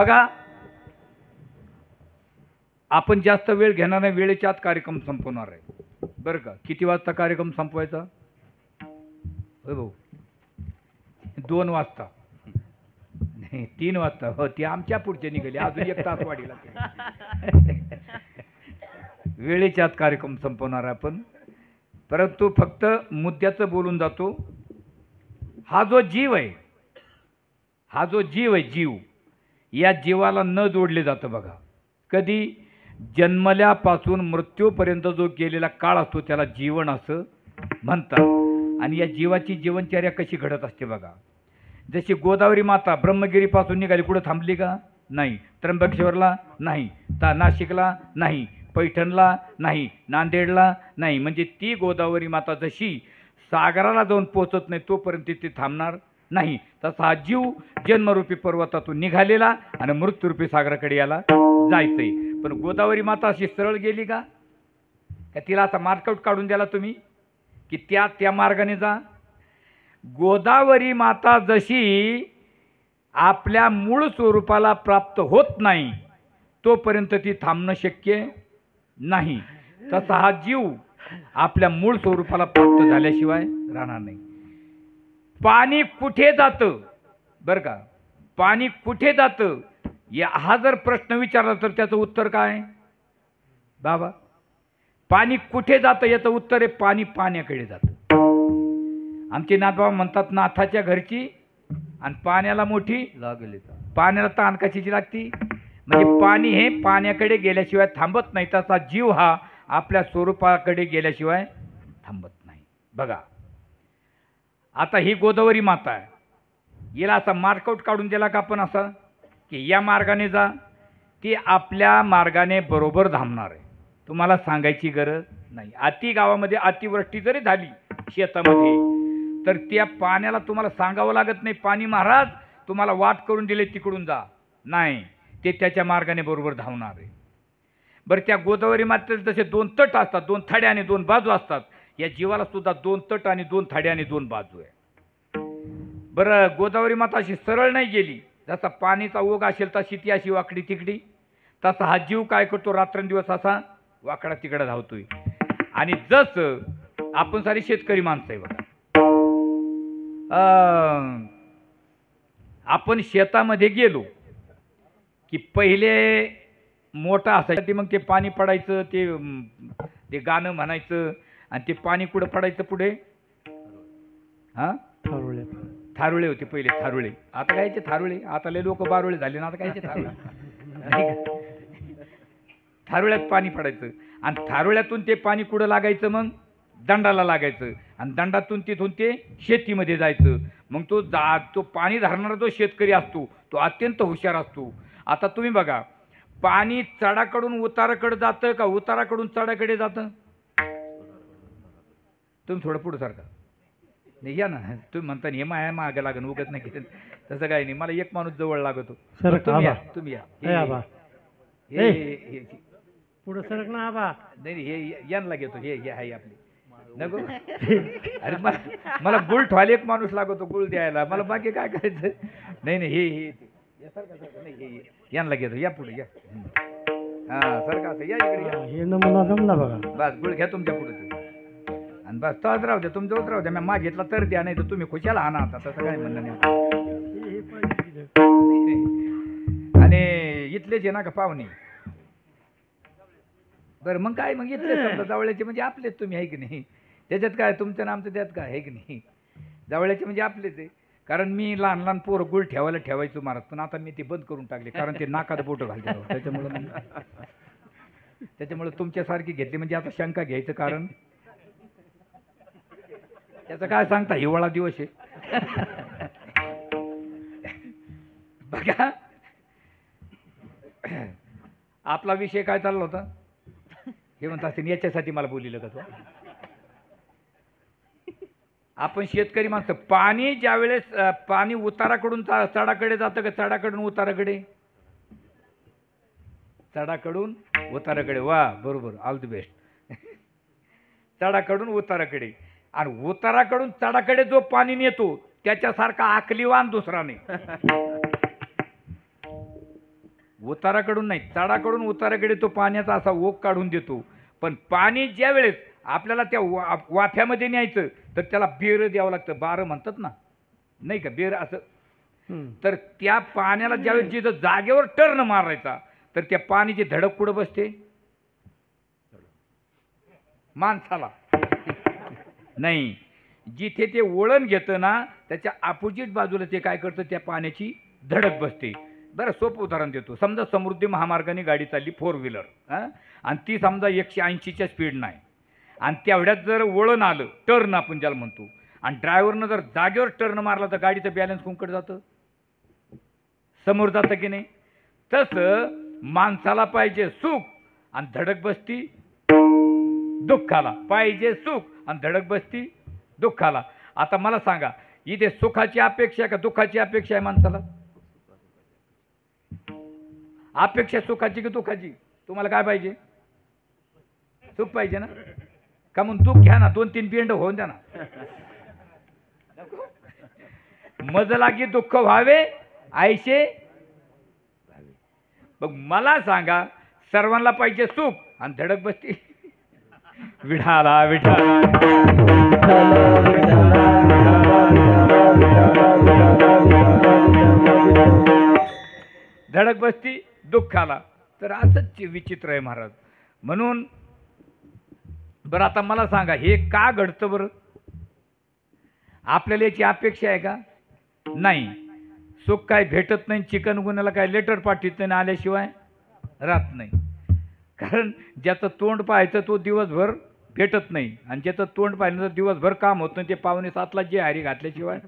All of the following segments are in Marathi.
बघा, आपण जास्त वेळ घेणार नाही, वेळेच्या आत कार्यक्रम संपवणार आहे बरं का. किती वाजता कार्यक्रम संपवायचा? भाऊ 2 वाजता नाही 3 वाजता. हो, ती आमच्या पुढचे निघाले, अजून 1 तास वाढीला. वेळेच्या आत कार्यक्रम संपवणार आपण, परंतु फक्त मुद्द्याचं बोलून जातो. हा जो जीव आहे, हा जो जीव आहे, जीव, या जीवाला न जोडले जातं बघा. कधी? जन्मल्यापासून मृत्यूपर्यंत जो गेलेला काळ असतो त्याला जीवन असं म्हणतात. आणि या जीवाची जीवनचर्या कशी घडत असते बघा. जशी गोदावरी माता ब्रह्मगिरीपासून निघाली, कुठं थांबली का? नाही. त्र्यंबकेश्वरला नाही, नाशिकला नाही, पैठणला नाही, नांदेडला नाही. म्हणजे ती गोदावरी माता जशी सागराला जाऊन पोचत नाही तोपर्यंत ती थांबणार नाही, तसा हा जीव जन्मरूपी पर्वतातून निघालेला आणि मृत्यूरूपी सागराकडे याला जायचंय. पण गोदावरी माता अशी सरळ गेली का? तिला असा मार्कआउट काढून द्याला तुम्ही की त्या मार्गाने जा? गोदावरी माता जशी आपल्या मूळ स्वरूपाला प्राप्त होत नाही तोपर्यंत ती थांबणं शक्य नाही, तसा हा जीव आपल्या मूळ स्वरूपाला प्राप्त झाल्याशिवाय राहणार नाही. पाणी कुठे जातं बरं का, पाणी कुठे जातं हा जर प्रश्न विचारला तर त्याचं उत्तर काय बाबा? पाणी कुठे जातं याचं उत्तर आहे पाणी पाण्याकडे जातं. आमचे नाथबाबा म्हणतात नाथाच्या घरची आणि पाण्याला मोठी लागली. पाण्याला ताण कशाची लागती? म्हणजे पाणी हे पाण्याकडे गेल्याशिवाय थांबत नाही, तसा जीव हा आपल्या स्वरूपाकडे गेल्याशिवाय थांबत नाही. बघा, आता ही गोदावरी माता आहे, हिला असा मार्कआउट काढून दिला का आपण असं की या मार्गाने जा? ती आपल्या मार्गाने बरोबर धामणार आहे, तुम्हाला सांगायची गरज नाही. अति गावामध्ये अतिवृष्टी जरी झाली शेतामध्ये तर त्या पाण्याला तुम्हाला सांगावं लागत नाही, पाणी महाराज तुम्हाला वाट करून दिले तिकडून जा, नाही, ते त्याच्या मार्गाने बरोबर धावणार आहे. बरं, त्या गोदावरी मातेला तसे 2 तट असतात, 2 थाड्या आणि 2 बाजू असतात. या जीवाला सुद्धा 2 तट आणि 2 थाड्या आणि 2 बाजू आहे. बरं, गोदावरी माता अशी सरळ नाही गेली, जसा पाणीचा ओघ असेल तशी ती अशी वाकडी तिकडी, तसा हा जीव काय करतो रात्रंदिवस असा वाकडा तिकडा धावतोय. आणि जसं आपण सारी शेतकरी माणसं आहे बघा, आपण शेतामध्ये गेलो की पहिले मोठा असायचं, मग ते पाणी पडायचं, ते गाणं म्हणायचं आणि ते पाणी कुठं पडायचं पुढे? हां, थारुळे होते पहिले, थारुळे. आता कायचे थारुळे? आता लय लोक बारुळे झाले ना, आता कायचे थारुळे? थारुळ्यात पाणी पडायचं आणि थारुळ्यातून ते पाणी कुठं लागायचं? मग दंडाला लागायचं आणि दंडातून तिथून ते शेतीमध्ये जायचं. मग तो पाणी धरणारा जो शेतकरी असतो तो अत्यंत हुशार असतो. आता तुम्ही बघा, पाणी चढाकडून उताराकडे जातं का उताराकडून चढाकडे जातं? तुम्ही थोडं पुढं सारखा नाही या ना, तुम्ही म्हणता हे माया मागं लागन उगत नाही, तसं काही नाही. मला एक माणूस जवळ लागतो. तुम्ही या पुढे सरक ना आबा. नाही हे यांना घेतो, हे आहे आपले नको. अरे मला गुळ ठवाले एक माणूस लागतो गुळ द्यायला, मला बाकी काय करायचं? नाही हे नाही, यांना घेतो, या पुढे या. हा सारखं असं या इकडे जमला बघा. बस गुळ घ्या तुमच्या पुढे आणि बस तोच राहू द्या, तुमच्याच राहू द्या. मी मागितला तर द्या, नाही तर तुम्ही खुशाला आणा. आता तसं काय म्हणणं नाही. आणि इथलेच आहे ना का पाहुणे? बरं मग काय, मग इथले समजा जवळचे म्हणजे आपलेच तुम्ही, आहे की नाही? त्याच्यात काय तुमचं नामचं त्यात काय आहे की नाही? जवळचे म्हणजे आपलेच आहे. कारण मी लहान लहान पोरं गुळ ठेवायचो महाराज, पण आता मी ते बंद करून टाकले, कारण ते नाकात बोटं घालते. त्याच्यामुळे तुमच्यासारखी घेतली म्हणजे आता शंका घ्यायचं कारण त्याचं काय सांगता, हिवाळा दिवस आहे. बघा, आपला विषय काय चालला होता? हे म्हणत असते याच्यासाठी मला बोलिलं का तो? आपण शेतकरी माणसं, पाणी ज्या वेळेस पाणी उताराकडून चढाकडे जातं का चढाकडून उताराकडे? चढाकडून उताराकडे. वा, बरोबर, ऑल द बेस्ट. चढाकडून उताराकडे. आणि उताराकडून चढाकडे जो पाणी नेतो त्याच्यासारखा आकलीवान दुसरा नाही. उताराकडून नाही, चढाकडून उताराकडे तो पाण्याचा असा ओघ काढून देतो. पण पाणी ज्या वेळेस आपल्याला त्या वाफ्यामध्ये न्यायचं तर त्याला बेर द्यावं लागतं. बारं म्हणतात ना, नाही का, बेर असं. तर त्या पाण्याला ज्यावेळेस जिथं जागेवर टर्न मारायचा तर त्या पाण्याची धडक कुठं बसते? माणसाला नाही, जिथे ते वळण घेतं ना त्याच्या अपोजिट बाजूला ते काय करतं, त्या पाण्याची धडक बसते. बरं, सोपं उदाहरण देतो. समजा समृद्धी महामार्गाने गाडी चालली, 4 व्हीलर, आणि ती समजा 180च्या स्पीड नाही, आणि तेवढ्यात जर वळण आलं, टर्न आपण ज्याला म्हणतो, आणि ड्रायव्हरनं जर जागेवर टर्न मारला तर गाडीचं बॅलन्स कुंकड जातं, समोर जातं की नाही. तसं माणसाला पाहिजे सुख आणि धडक बसती दुःखाला. पाहिजे सुख आणि धडक बसती दुःखाला. आता मला सांगा, इथे सुखाची अपेक्षा आहे का दुःखाची अपेक्षा आहे माणसाला? अपेक्षा सुखाची की दुःखाची? तुम्हाला काय पाहिजे? सुख पाहिजे ना. का म्हणून दुःख घ्या ना, 2-3 पिंड होऊन द्या ना. मज लागी दुःख व्हावे आयशे. मग मला सांगा, सर्वांना पाहिजे सुख आणि धडक बसती विठाला विठाला धडक बसती दुःखाला. तर असंच विचित्र आहे महाराज. म्हणून बरं, आता मला सांगा, हे का घडतं बरं? आपल्याला याची अपेक्षा आहे का? नाही. सुख काय भेटत नाही, चिकन गुन्ह्याला काय लेटर पाठवत नाही, आल्याशिवाय राहत नाही. कारण ज्याचं तोंड पाहायचं तो दिवसभर भेटत नाही, आणि ज्याचं तोंड पाहिलं तर दिवसभर काम होत नाही. ते 6:45ला जे हारी घातल्याशिवाय.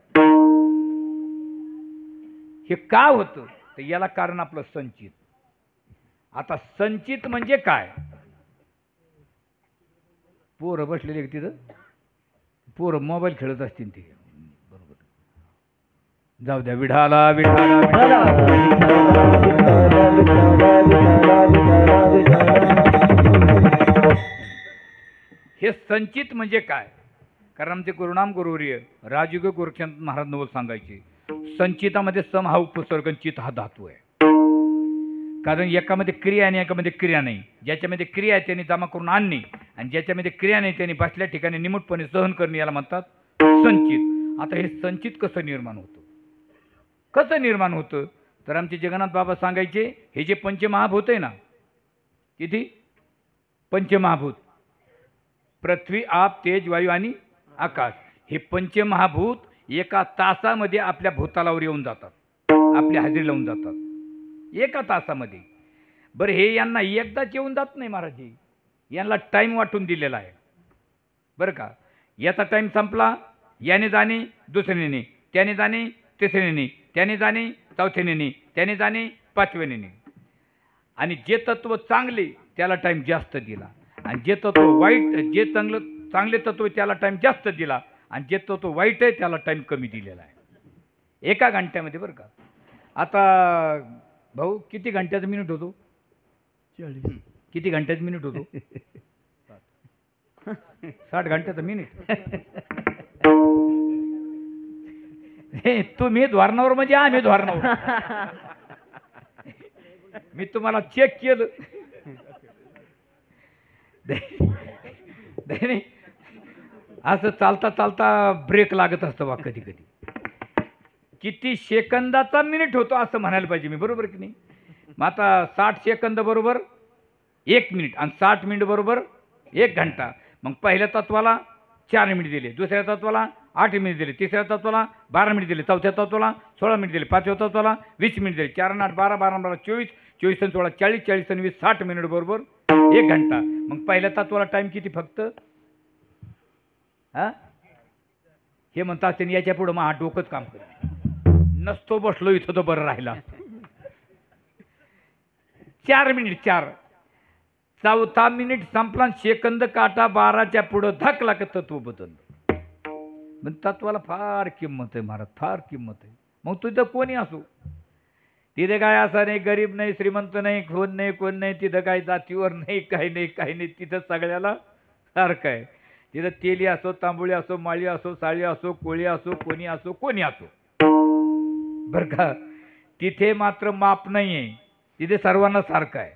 हे का होतं? तर याला कारण आपलं संचित. आता संचित म्हणजे काय? पोरं बसलेले तिथं, पोरं मोबाईल खेळत असतील ते, बरोबर. जाऊ द्या, विठाला विठाला. हे संचित म्हणजे काय? कारण आमचे गुरुनाम गुरुवर्य राजयोग गोरक्षनाथ महाराज नवल सांगायचे, संचितामध्ये सम हा उपसर्ग, चित हा धातू आहे. कारण एकामध्ये क्रिया आणि एकामध्ये क्रिया नाही. ज्याच्यामध्ये क्रिया आहे त्यांनी जमा करून आणणे, आणि ज्याच्यामध्ये क्रिया नाही त्यांनी बसल्या ठिकाणी निमूटपणे सहन करणे, याला म्हणतात संचित. आता हे संचित कसं निर्माण होतं? कसं निर्माण होतं? तर आमचे जगन्नाथ बाबा सांगायचे, हे जे पंचमहाभूत आहे ना, किती पंचमहाभूत, पृथ्वी, आप, तेज, वायू आणि आकाश, हे पंचमहाभूत एका तासामध्ये आपल्या भूतलावर येऊन जातात, आपल्या हजेरी लावून जातात एका तासामध्ये. बरं, हे यांना एकदाच येऊन जात नाही महाराज, यांना टाईम वाटून दिलेला आहे बरं का. याचा टाईम संपला, याने जाणे दुसऱ्याने, त्याने जाणे तिसऱ्याने, त्याने जाणे चौथ्याने, त्याने जाणे पाचव्याने. आणि जे तत्व चांगले त्याला टाईम जास्त दिला, आणि जे तत्व वाईट, जे चांगले तत्व त्याला टाईम जास्त दिला, आणि जे तत्व वाईट आहे त्याला टाईम कमी दिलेला आहे एका घंट्यामध्ये बरं का. आता भाऊ, किती घंट्याचा मिनिट होतो? 40. किती घंट्याचा मिनिट होतो? 60 घंट्याचा मिनिट. हे तुम्ही धोरणावर म्हणजे आम्ही धोरणावर. मी तुम्हाला चेक केलं. नाही, असं चालता चालता ब्रेक लागत असतं बा कधी कधी. किती सेकंदाचा मिनिट होतो असं म्हणायला पाहिजे मी, बरोबर की नाही? मग आता 60 सेकंद बरोबर 1 मिनिट, आणि 60 मिनिट बरोबर 1 घंटा. मग पहिल्या तत्वाला 4 मिनिट दिले, दुसऱ्या तत्वाला 8 मिनिट दिले, तिसऱ्या तत्वाला 12 मिनिट दिले, चौथ्या तत्वाला 16 मिनिट दिले, पाचव्या तत्वाला 20 मिनिट दिले, 4 आणि 8 12, 12 12 24, 24 आणि 16 40, 40 आणि 20 60 मिनिट बरोबर 1 घंटा. मग पहिल्या तत्वाला टाईम किती फक्त? हां, हे म्हणतात त्यांनी याच्या पुढं मग हा डोकंच काम करत नसतो, बसलो इथं तर बरं राहिला. 4 मिनिट 4, चौथा मिनिट संपला, सेकंद काटा 12च्या पुढं धकला का तत्व बदललं. मग तत्वाला फार किंमत आहे महाराज, फार किंमत आहे. मग तुझं कोणी असो, तिथे काय असं नाही, गरीब नाही, श्रीमंत नाही, कोण नाही, तिथं काय जातीवर नाही, काही नाही, काही नाही. तिथं सगळ्याला सारखं आहे. तिथं तेली असो, तांबुळी असो, माळी असो, साळी असो, कोळी असो, कोणी असो, बरं का. तिथे मात्र माप नाही आहे. तिथे सर्वांना सारखं आहे.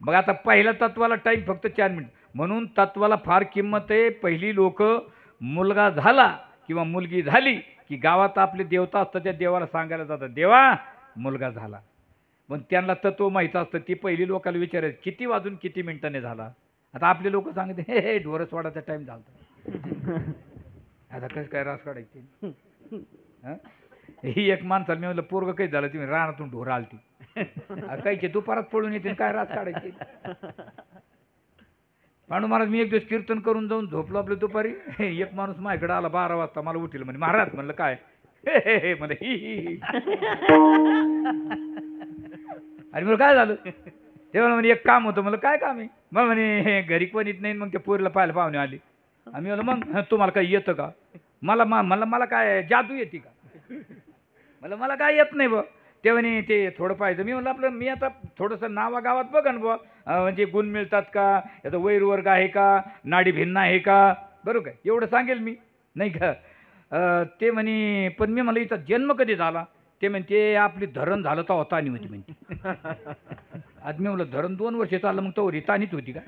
मग आता पहिल्या तत्वाला टाईम फक्त 4 मिनिट, म्हणून तत्वाला फार किंमत आहे. पहिली लोक मुलगा झाला किंवा मुलगी झाली की गावात आपले देवता असतं, त्या देवाला सांगायला जातात देवा मुलगा झाला. पण त्यांना तत्व माहीत असतं. ती पहिली लोकांना विचारायचं किती वाजून किती मिनिटांनी झाला. आता आपले लोक सांगते हे हे ढोरं सोडायचा टाईम झाला. आता कसं काय रास काढायची. हां ही एक माणसाला मी म्हणलं पोरगं काही झालं तुम्ही रानातून ढोरं आलती कायचे दुपारात पळून येते काय रास काढायची. पांडू महाराज मी एक दिवस कीर्तन करून जाऊन झोपलो आपलं दुपारी. एक माणूस माझ्याकडे आला 12 वाजता मला उठेल म्हणे महाराज. म्हणलं काय. हे हे हे म्हणलं ही अरे मला काय झालं. तेव्हा म्हणे एक काम होतं. म्हणलं काय काम आहे. मग म्हणे हे घरी कोण येत नाही. मग ते पोरीला पाहायला पाहुणे आली. आम्ही म्हणलं मग तुम्हाला काही येतं का. मला काय जादू येते का. मला काय येत नाही बा. ते म्हणे ते थोडं पाहिजे. मी म्हणलं आपलं मी आता थोडंसं नावागावात बघा ना बुवा, म्हणजे गुण मिळतात का, याचा वैरवर्ग आहे का, नाडी भिन्न आहे का, बरोबर काय एवढं सांगेल मी नाही का. ते म्हणे पण मी म्हणलं इथं जन्म कधी झाला. ते म्हणते आपली धरण झालं तर होता आणि होती म्हणते. आज मी म्हणलं धरण 2 वर्ष चाललं मग तो रितानीच होती का.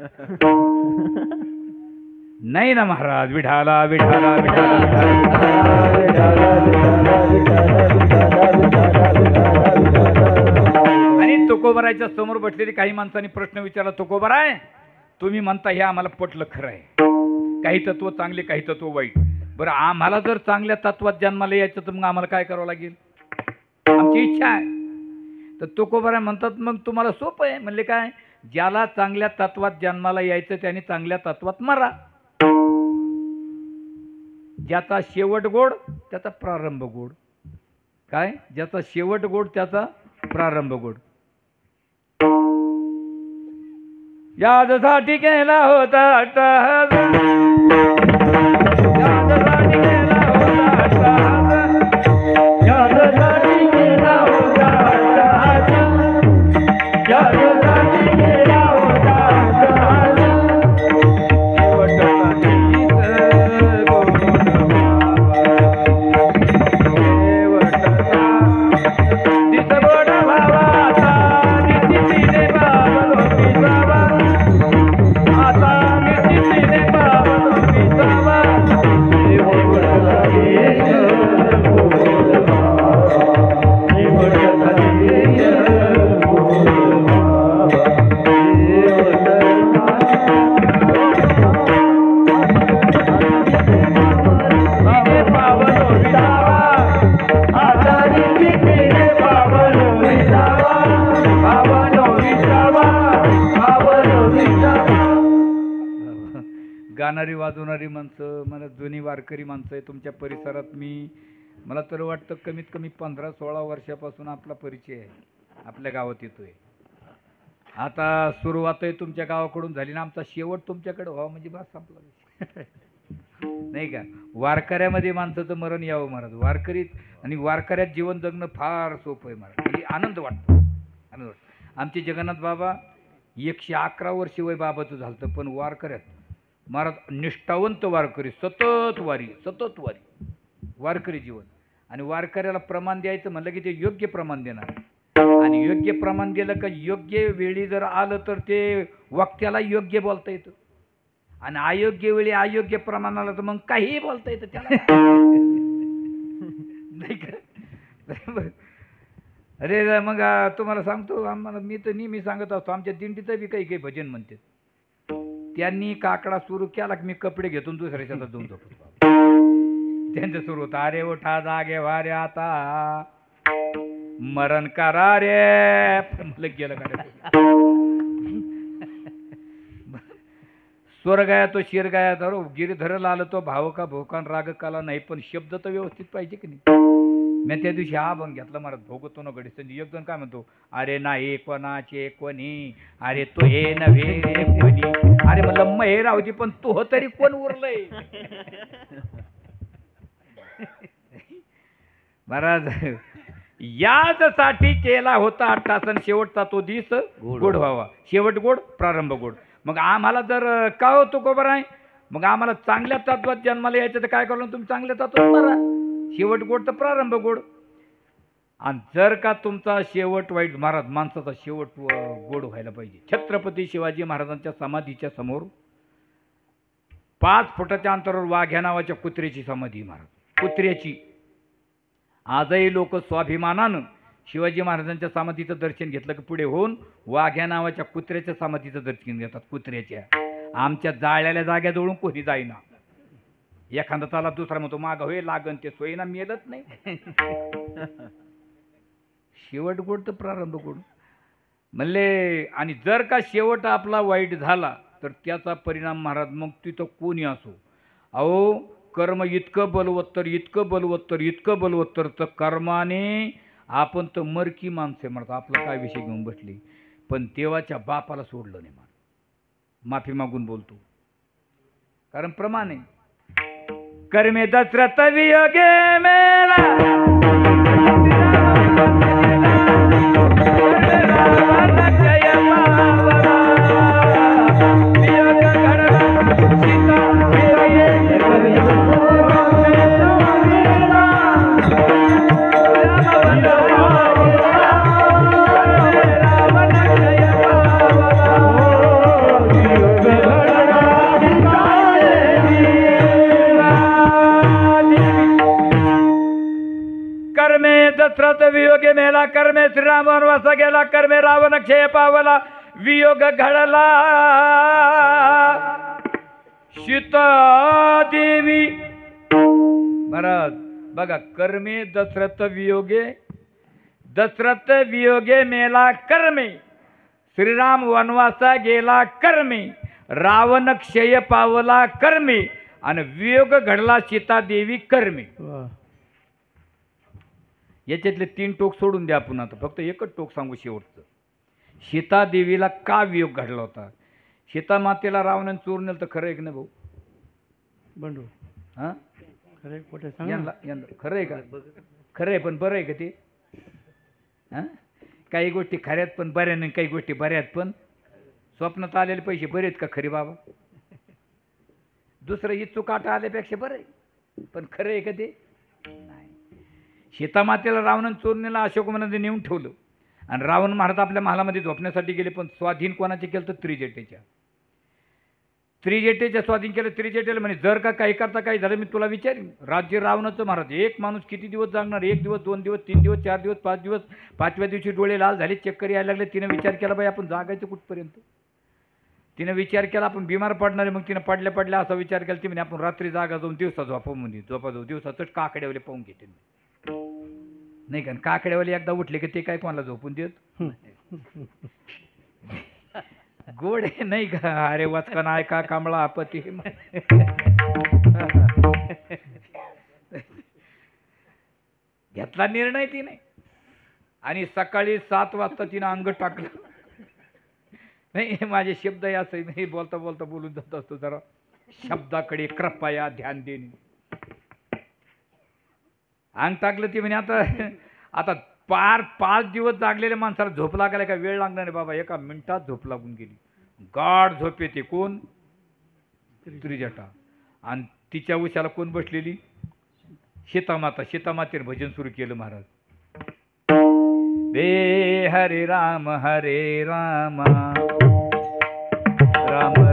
नाही ना महाराज. विठाला विठाला आणि तुकोबरायच्या समोर बसलेली काही माणसांनी प्रश्न विचारला तुकोबराय तुम्ही म्हणता हे आम्हाला पटलं खरं आहे. काही तत्व चांगले काही तत्व वाईट. बरं आम्हाला जर चांगल्या तत्वात जन्माला यायचं तर मग आम्हाला काय करावं लागेल. आमची इच्छा आहे. तर तुकोबराय म्हणतात मग तुम्हाला सोपं आहे. म्हणले काय ज्याला चांगल्या तत्वात जन्माला यायचं त्याने चांगल्या तत्वात मरा. ज्याचा शेवट गोड त्याचा प्रारंभ गोड. काय ज्याचा शेवट गोड त्याचा प्रारंभ गोड. यासाठी केला होता अट्टहास. यासाठी केला होता अट्टहास. यासाठी केला होता अट्टहास. यासाठी केला होता अट्टहास. गाणारी वाजवणारी माणसं मला जुनी वारकरी माणसं आहे तुमच्या परिसरात. मला तर वाटतं कमीत कमी 15-16 वर्षापासून आपला परिचय आहे. आपल्या गावात येतोय. आता सुरुवात आहे तुमच्या गावाकडून झाली ना. आमचा शेवट तुमच्याकडे व्हावा म्हणजे बस संपला नाही का. वारकऱ्यामध्ये माणसाचं मरण यावं महाराज. वारकरीत आणि वारकऱ्यात जीवन जगणं फार सोपं आहे महाराज. म्हणजे आनंद वाटतो. आनंद वाटतो. आमचे जगन्नाथ बाबा 111 वर्ष वय बाबाचं झालं. पण वारकऱ्यात महाराज निष्ठावंत वारकरी. सतत वारी वारकरी जीवन. आणि वारकऱ्याला प्रमाण द्यायचं म्हणलं की ते योग्य प्रमाण देणार. आणि योग्य प्रमाण दिलं का योग्य वेळी जर आलं तर ते वक्त्याला योग्य बोलता येतं. आणि अयोग्य वेळी अयोग्य प्रमाणाला तर मग काहीही बोलता येतं त्याला नाही का. अरे मग तुम्हाला सांगतो आम्हाला मी तर नेहमी सांगत असतो आमच्या दिंडीत बी काही काही भजन म्हणते. त्यांनी काकडा सुरू केला की मी कपडे घेतून दुसऱ्या शेतात जाऊन झोपतो. त्यांचं सुरू होतं अरे उठा जागे वारे आता मरण करा रे. गेलं का स्वर गाया तो शिर गाया धरो गिरधरला आलं तो भाव का भोकान राग काला नाही. पण शब्द तर व्यवस्थित पाहिजे की नाही. मी त्या दिवशी हा अभंग घेतला महाराज भोगतो न गडी संधी. एक जण काय म्हणतो अरे नाही कोणाचे कोणी अरे तो हे नव्हे रे कोणी. अरे म्हणलं मग हे राहू पण तो तरी कोण उरलंय महाराज. याचसाठी केला होता अट्टासन शेवटचा तो दिस गोड व्हावा. शेवट गोड प्रारंभ गोड. मग आम्हाला जर का होतो खबर आहे मग आम्हाला चांगल्या तत्वात जन्माला यायचं तर काय करू तुम्ही चांगल्या तत्वात मारा. शेवट गोड तर प्रारंभ गोड. आणि जर का तुमचा शेवट वाईट, महाराज माणसाचा शेवट गोड व्हायला पाहिजे. छत्रपती शिवाजी महाराजांच्या समाधीच्या समोर 5 फुटाच्या अंतरावर वाघ्या नावाच्या कुत्र्याची समाधी आहे महाराज, कुत्र्याची. आजही लोक स्वाभिमानानं शिवाजी महाराजांच्या समाधीचं दर्शन घेतलं की पुढे होऊन वाघ्या नावाच्या कुत्र्याच्या समाधीचं दर्शन घेतात. कुत्र्याच्या आमच्या जाळलेल्या जाग्याजवळून कोणी जाईना. एखादा त्याला दुसरा म्हणतो माग होय लागन ते सोयीना मेलच नाही. शेवट गोड तर प्रारंभ गोड म्हणले. आणि जर का शेवट आपला वाईट झाला तर त्याचा परिणाम महाराज मग तिथं कोणी असो. अहो कर्म इतकं बलवत्तर, इतकं बलवत्तर, इतकं बलवत्तर, तर कर्माने आपण तर मरकी माणसे म्हणतो. आपला काय विषय घेऊन बसली, पण देवाच्या बापाला सोडलं नाही. मला माफी मागून बोलतो, कारण प्रमाण आहे. कर्मे दशरथ वियोगे मेला दशरथ वियोगे मेला, कर्मे श्रीराम वनवासा गेला, कर्मे रावण क्षय पावला, वियोग घडला सीता देवी. महाराज बघा, कर्मे दशरथ वियोगे, दशरथ वियोगे मेला कर्मे, श्रीराम वनवासा गेला कर्मे, रावण क्षय पावला कर्मे, आणि वियोग घडला सीता देवी कर्मे. याच्यातले 3 टोक सोडून द्या आपण. आता फक्त एकच टोक सांगू शेवटचं. सीता देवीला का वियोग घडला होता? सीता मातेला रावणाने चोर नेलं तर खरं आहे की नाही भाऊ? बंडू हां खरं कुठे सांग. खरं आहे का? खरं आहे, पण बरं आहे का ते? हां, काही गोष्टी खऱ्यात पण बऱ्या नाही, काही गोष्टी बऱ्यात पण. स्वप्नात आलेले पैसे बरे आहेत का खरे बाबा? दुसरं इच्छू काटा आल्यापेक्षा बरं आहे, पण खरं आहे का ते? नाही. सीतामातेला रावणाने चोरणीला अशोकवनामध्ये नेऊन ठेवलं आणि रावण महाराज आपल्या महालामध्ये झोपण्यासाठी गेले, पण स्वाधीन कोणाचे केलं तर त्रिजटेच्या. त्रिजटेच्या स्वाधीन केलं. त्रिजटेला म्हणे जर का काही करता काही झालं मी तुला विचारीन. राज्य रावणाचं महाराज. एक माणूस किती दिवस जागणार? 1 दिवस, 2 दिवस, 3 दिवस, 4 दिवस, 5 दिवस. 5व्या दिवशी डोळे लाल झाले, चक्कर यायला लागले. तिने विचार केला बाई आपण जागायचं कुठपर्यंत. तिने विचार केला आपण बिमार पडणार आहे. मग तिने पडल्या पडल्या असा विचार केला. ती म्हणे आपण रात्री जागा जाऊन दिवसा झोपा, म्हणजे झोपा जाऊ दिवसाच काकड्यावले पाहून घेते नाही का. काकड्यावाले एकदा उठले की ते काय कोणाला झोपून देत? गोड आहे नाही का? अरे वाचका नाही का कांबळा आपत्ती. घेतला निर्णय तिने आणि सकाळी 7 वाजता तिनं अंग टाकलं. नाही माझे शब्द असं मी बोलता बोलता बोलून जात असतो. जरा शब्दाकडे कृपया ध्यान देणे. अंग टाकलं ती म्हणे आता पार 5 दिवस जागलेल्या माणसाला झोप लागायला का वेळ लागणार आहे बाबा? 1 मिनिटात झोप लागून गेली. गाढ झोप येते. कोण? त्रिजटा. आणि तिच्या उशाला कोण बसलेली? सीतामाता. सीतामातेने भजन सुरू केलं महाराज. हे हरे राम राम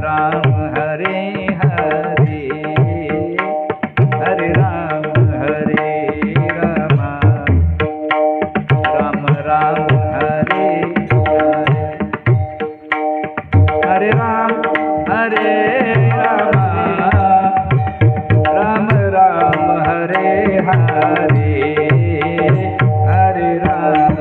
राम हरे हरे, हरे राम राम हरे हरे, हरे राम राम राम हरे हरे, हरे राम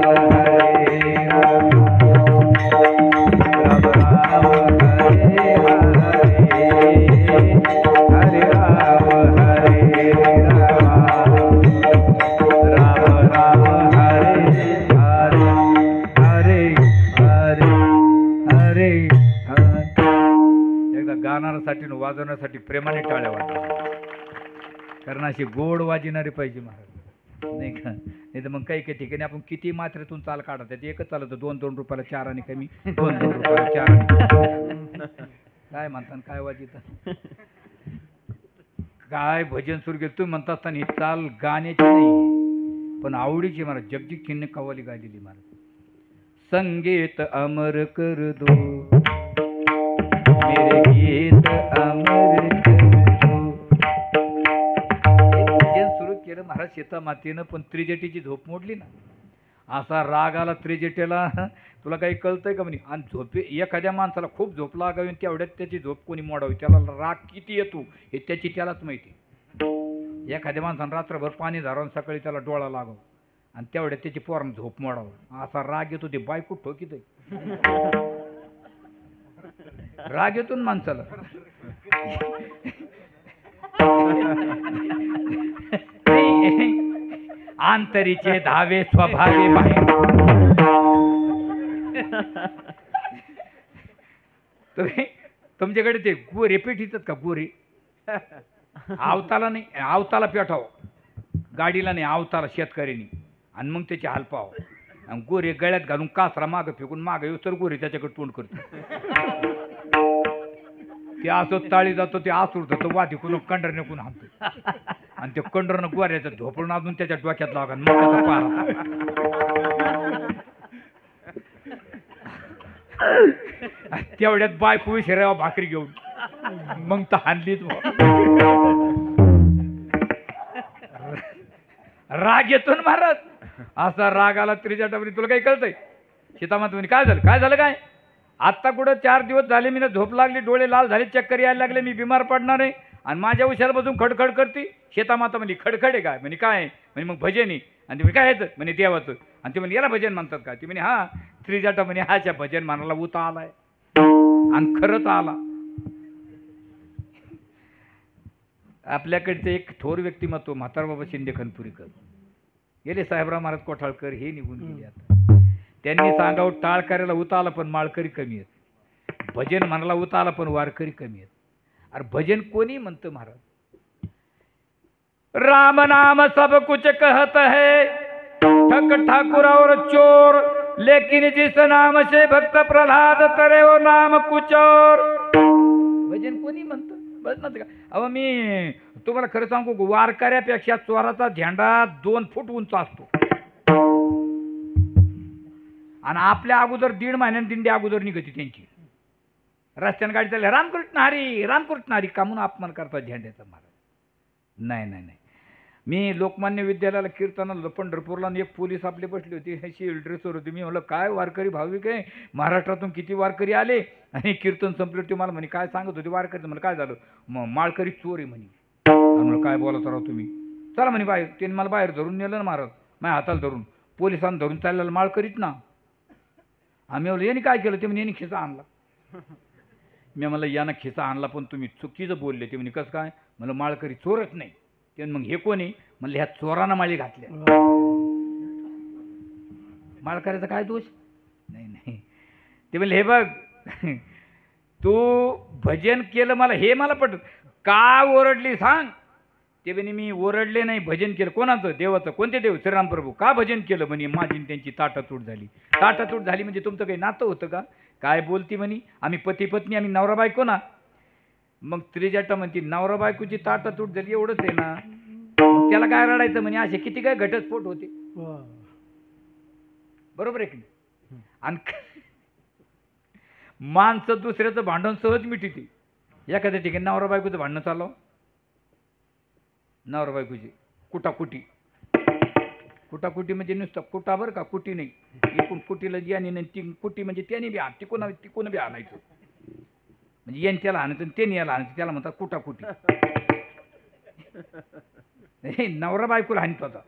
गाणाऱ्यासाठी वाजवण्यासाठी प्रेमाने टाळ्या वाजवा. कारण अशी गोड वाजणारी पाहिजे महाराज नाही का. नाही तर मग काही काही ठिकाणी आपण किती मात्रेतून चाल काढा त्यात एकच चालत 2-2 रुपयाला 4 आणि कमी 2-2 रुपयाला 4 काय म्हणतात काय वाजित काय भजन सुरू केलं तुम्ही म्हणता असताना ही चाल गाण्याची नाही, पण आवडीची महाराज जगजीतसिंगने कव्वाली गायलेली महाराज. संगीत अमर कर दो मेरे गीत अमर कर दो. भजन सुरू केलं महाराज शेता मातीनं, पण त्रिजटीची झोप मोडली ना. असा राग आला त्रिजटेला, तुला काही कळतंय का म्हणे. आणि झोपे एखाद्या माणसाला खूप झोप लागावी, तेवढ्यात त्याची झोप कोणी मोडावी, त्याला राग किती येतो हे त्याची त्यालाच माहिती. एखाद्या माणसानं रात्रभर पाणी धरावून सकाळी त्याला डोळा लागावं आणि तेवढ्यात त्याची पोरानं झोप मोडावं, असा राग येतो. ते बायको ठोकीत राग येतो ना माणसाला. आंतरीचे धावे स्वभावे बाहेर. तुमच्याकडे ते गोरे पेटीतात का गोरे? आवताला नाही, आवताला पेटाव गाडीला नाही, आवताला शेतकऱ्यांनी, आणि मग त्याची हाल पाव. आणि गोरे गळ्यात घालून कासरा मागं फेकून मागं येऊ तर गोरे त्याच्याकडे तोंड करतो. ते असं ताळी जातो, ते आसूर जातो, वाधिकून कंडर नेकून हाणतो, आणि ते कंडरनं गोऱ्याचं झोपडून अजून त्याच्या डोक्यात लागा, मग त्याचा पार. तेवढ्यात बायको विसरावा भाकरी घेऊन, मग तर हानलीच. राग येतो ना महाराज. असा राग आला त्रिजटावरी. तुला काही कळतंय? सीतामाता म्हणे काय झालं, काय झालं काय? आत्ता कुठं 4 दिवस झाले, मी झोप लागली, डोळे लाल झाले, चक्कर यायला लागले, मी बिमार पडणार आहे, आणि माझ्या उशाला बसून खडखड करते. सीतामाता म्हणे खडखड आहे काय? म्हणे काय म्हणे मग भजन आहे. आणि ते काय यायचं म्हणे देवाचं. आणि ते म्हणे याला भजन म्हणतात का? ती म्हणे हा. त्रिजटा म्हणे हाच्या भजन म्हणाला उता आलाय, आणि खरंच आला. आपल्याकडचे एक थोर व्यक्तिमत्व म्हातारबाबा शिंदे खनपुरीकर गेले, साहेबराव महाराज कोठाळकर हे निघून गेले. आता त्यांनी सांगावं टाळकऱ्याला उता आला पण माळकरी कमी आहेत, भजन म्हणाला उता आला पण वारकरी कमी आहेत. अरे भजन कोणी म्हणतं महाराज? राम नाम सब कुछ कहत है, ठक ठाकुर और चोर, लेकिन जिस नाम से भक्त प्रल्हाद तरे वो नाम कुछ और. भजन कोणी म्हणतं? म्हणतं का? अहो मी तुम्हाला खरं सांगू, वारकऱ्यापेक्षा चोराचा झेंडा 2 फूट उंच असतो. आणि आपल्या अगोदर 1.5 महिन्याने दिंडी अगोदर निघते त्यांची. रस्त्याने गाडी चालली, रामकृष्ण हरी रामकृष्ण हरी का म्हणून अपमान करतात झेंड्याचा महाराज. नाही नाही नाही. मी लोकमान्य विद्यालयाला कीर्तनाला पंढरपूरला, एक पोलीस आपले बसले होते, ह्याची ड्रेसवर होती. मी म्हणलं काय वारकरी भाविक आहे, महाराष्ट्रातून किती वारकरी आले, आणि कीर्तन संपले. ते मला म्हणे काय सांगत होते वारकरी? म्हणलं काय झालं? मग माळकरी चोर आहे म्हणे. म्हणलं काय बोलत राव तुम्ही, चला म्हणे बाहेर. त्यांनी मला बाहेर धरून नेलं ना महाराज, माझ्या हाताला धरून, पोलिसांना धरून चाललेलं माळकरीत ना. आम्ही म्हणलं यांनी काय केलं? ते म्हणे यांनी खिसा आणला. मी म्हणलं यानं खिसा आणला पण तुम्ही चुकीचं बोलले. ते म्हणे कसं काय? म्हणलं माळकरी चोरच नाही. ते मग हे कोणी? म्हणलं ह्या चोरानं माळी घातल्या. माळकऱ्याचा काय दोष? नाही नाही. ते म्हणले हे बघ तू भजन केलं, मला हे मला पटत. का ओरडली सांग? ते म्हणे मी ओरडले नाही, भजन केलं. कोणाचं? देवाचं. कोणते देव? श्रीराम प्रभू. का भजन केलं? म्हणे माझी त्यांची ताटातूट झाली. ताटातूट झाली म्हणजे तुमचं काही नातं होतं का? काय बोलती म्हणे, आम्ही पती पत्नी, आम्ही नवरा बायको ना. मग त्रिजटा म्हणते नवरा बायकोची ताटातूट झाली एवढंच आहे ना, मग त्याला काय रडायचं म्हणे? असे किती काय घटस्फोट होते. बरोबर आहे की नाही? आणि माणसं दुसऱ्याचं भांडण सहज मिटते. एखाद्या ठिकाणी नवरा बायकोचं भांडणं चालव, नवरा बायकोची कुटाकुटी. कुटाकुटी म्हणजे नुसतं कुटा बरं का, कुटी नाही. एकूण कुटीला ज्याने नाही ती कुटी म्हणजे त्याने बी हात तिकोण बी आणायचं. म्हणजे याने त्याला आणायचं आणि त्याने याला आणायचं, त्याला म्हणतात कुटाकुटी. नवरा बायकोला हाणत होता.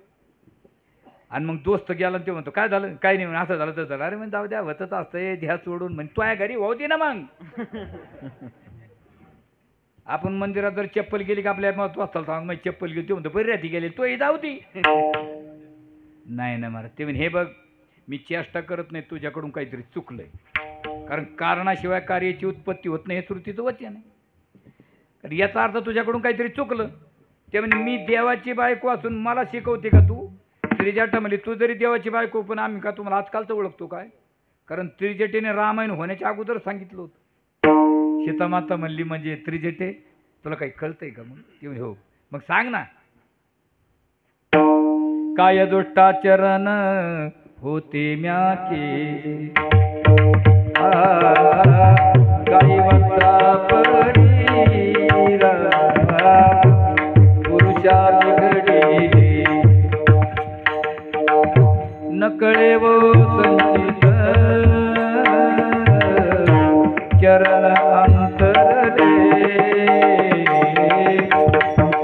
आणि मग दोस्त गेला ते म्हणतो काय झालं? काय नाही, असं झालं तर झालं. अरे म्हणजे जाऊ द्या, होतच असतंय, ध्या सोडून. म्हणजे तो या घरी होऊ दे ना. मग आपण मंदिरात जर चप्पल गेली का आपल्या वाजता सांग मग चप्पल गेली, ते म्हणतो बरी राहती गेले, तोही जाऊ दे. नाही ना महाराज. ते म्हणे हे बघ मी चेष्टा करत नाही, तुझ्याकडून काहीतरी चुकलंय. कारण कारणाशिवाय कार्याची उत्पत्ती होत नाही हे श्रुतीचं वचन आहे. तर याचा अर्थ तुझ्याकडून काहीतरी चुकलं. ते म्हणजे मी देवाची बायको असून मला शिकवते का तू? त्रिजटा म्हणजे तू जरी देवाची बायको, पण आम्ही का तुम्हाला आजकालचं ओळखतो काय? कारण त्रिजटेने रामायण होण्याच्या अगोदर सांगितलं होतं. सीतामाता म्हणली म्हणजे त्रिजटे तुला काही कळतंय का? मग ते हो. मग सांग ना. काय दुष्टाचरण होते म्या केले गाईवंता परीरा पुरुषा बिघडिले नकळे व संचित चरण अंतरले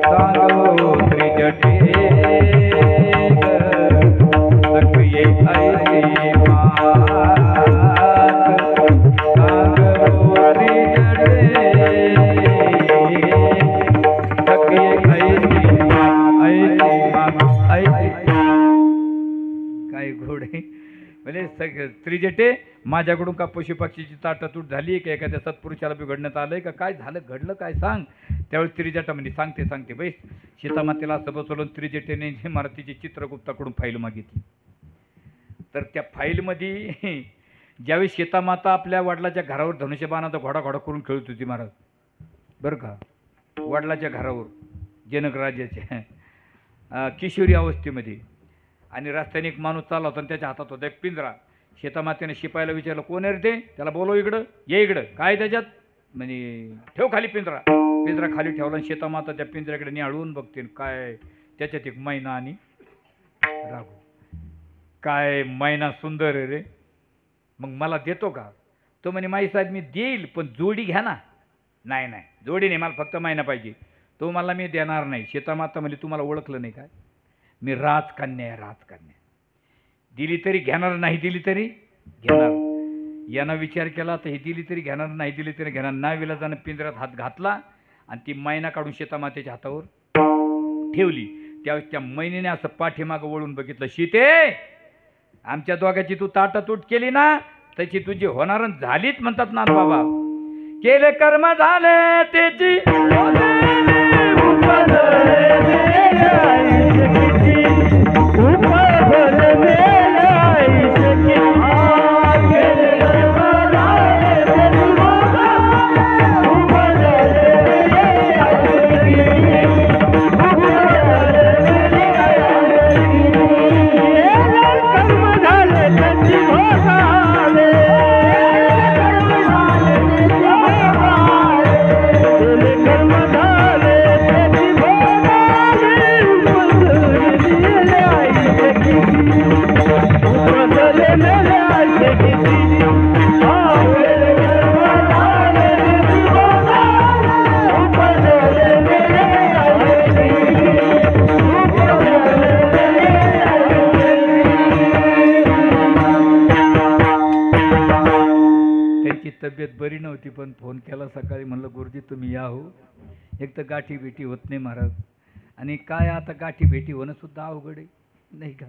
सांगो त्रिजटे सखये ऐसे मात सांगो त्रिजटे सखये ऐसे मात ऐसे काय घोडे म्हणजे त्रिजटे माझ्याकडून का पशुपक्षीची ताटातूट झाली का एखाद्या सत्पुरुषाला बिघडण्यात आलंय का काय झालं घडलं काय सांग. त्यावेळी त्रिजटा म्हणजे सांगते बैस सीतामातेला असं बसवलं. त्रिजटेने मारुतीची चित्रगुप्ताकडून फाईल मागितली. तर त्या फाईलमध्ये ज्यावेळी सीतामाता आपल्या वडिलाच्या घरावर धनुष्यबाणाचा घोडा करून खेळत होती महाराज बरं का, वडिलाच्या घरावर जनक राजाच्या किशोरी अवस्थेमध्ये, आणि रस्त्याने एक माणूस चालला होता आणि त्याच्या हातात होता एक पिंजरा. सीतामातेने शिपायला विचारलं कोण आहे रे ते, त्याला बोलव इकडं, ये इकडं, काय त्याच्यात, म्हणजे ठेव खाली पिंजरा. पिंजरा खाली ठेवला आणि सीतामाता त्या पिंजऱ्याकडे निहाळून बघते काय त्याच्यात एक मैना आणि राघू. काय मैना सुंदर आहे रे, मग मला देतो का. तो म्हणे माई साहेब मी देईल पण जोडी घ्या ना. नाही नाही जोडी नाही, मला फक्त मैना पाहिजे. तो मला मी देणार नाही. सीतामाता म्हणजे तुम्हाला ओळखलं नाही काय, मी राजकन्या आहे राजकन्या. दिली तरी घेणार, नाही दिली तरी घेणार. यानं विचार केला तर ही दिली तरी घेणार, नाही दिली तरी घेणार. नाविलाजानं पिंजऱ्यात हात घातला आणि ती मैना काढून सीतामातेच्या हातावर ठेवली. त्यावेळेस त्या मैनेने असं पाठीमागं वळून बघितलं. सीते आमच्या दोघांची तू ताटातूट केली ना त्याची तुझी होणार झालीच म्हणतात ना बाबा. केले कर्म झाले त्याची तब्येत बरी नव्हती पण फोन केला सकाळी, म्हणलं गुरुजी तुम्ही या हो. एक तर गाठी भेटी होत नाही महाराज, आणि काय आता गाठी भेटी होणं सुद्धा अवघड आहे नाही का.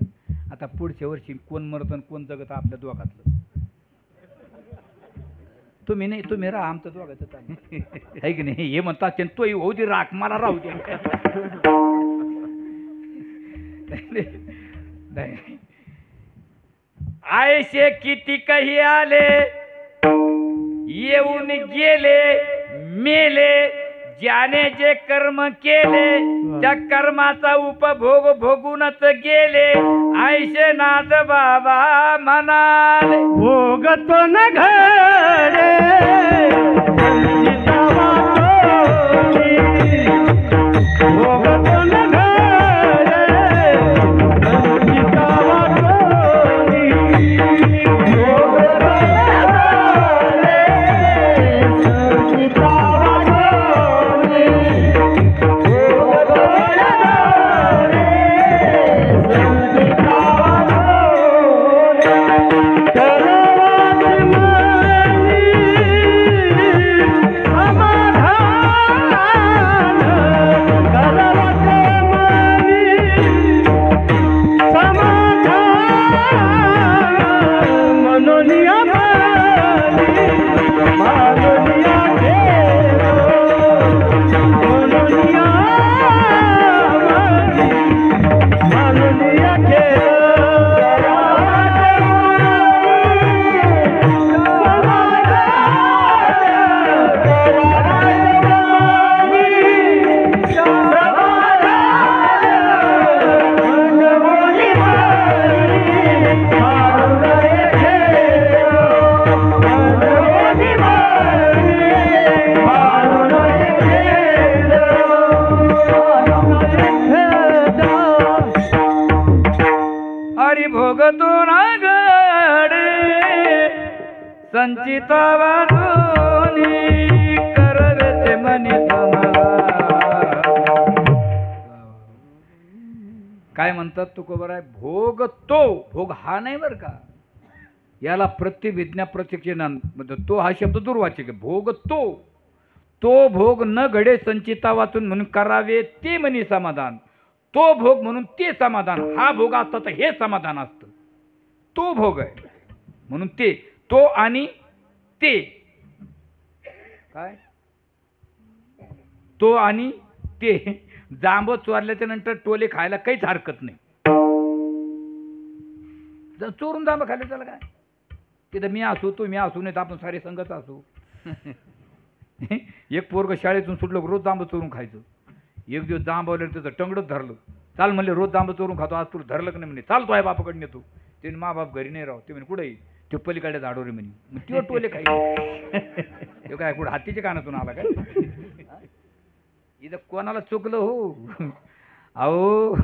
आता पुढच्या वर्षी कोण मरत आणि कोण जगत आपल्या दोघातलं. तुम्ही नाही तुम्ही राहा, आमचं दोघाचं चालेल आहे की नाही. हे म्हणतात तोही होऊ दे राख, मला राहू दे. आयशे किती काही आले येऊन गेले मेले, ज्याने जे कर्म केले त्या कर्माचा उपभोग भोगूनच गेले. आयशे नाथ बाबा म्हणाले भोगतो न घडे भोगतो न परी भोगतो ना गडे संचिता वाजूनी करवे ते मनी समला. काय म्हणतात तुकोबर आहे, भोग तो भोग हा नाही बरं का, याला प्रतिविज्ञा प्रत्यक्षान तो हा शब्द दुर्वाचक आहे. भोग तो भोग न घडे संचिता वाचून म्हणून करावे ते मनी समाधान. तो भोग म्हणून ते समाधान. हा भोग असता तर हे समाधान असतं. तो भोग आहे म्हणून ते, तो आणि ते काय, तो आणि ते. जांब चोरल्याच्या नंतर टोले खायला काहीच हरकत नाही. जर चोरून जांब खाल्ले त्याला काय, तिथं मी असू तुम्ही असू नाही तर आपण सारे संगत असू. एक पोरग शाळेतून सुटलं रोज जांब चोरून खायचं. एक दिवस जांबवले त्याचं टंगडच धरलं. चाल म्हणले रोज जांब चोरून खातो, आज तुला धरलं का नाही म्हणे. चाल तो आहे बापाकडे नेतो. ते मा बाप घरी नाही राहू. ते म्हणे कुठे ते पलीकडे झाडोरे म्हणे. मग तो टोले खाई तो काय कुठं हातीच्या कानातून आला काय. इथं कोणाला चुकलं हो. अहो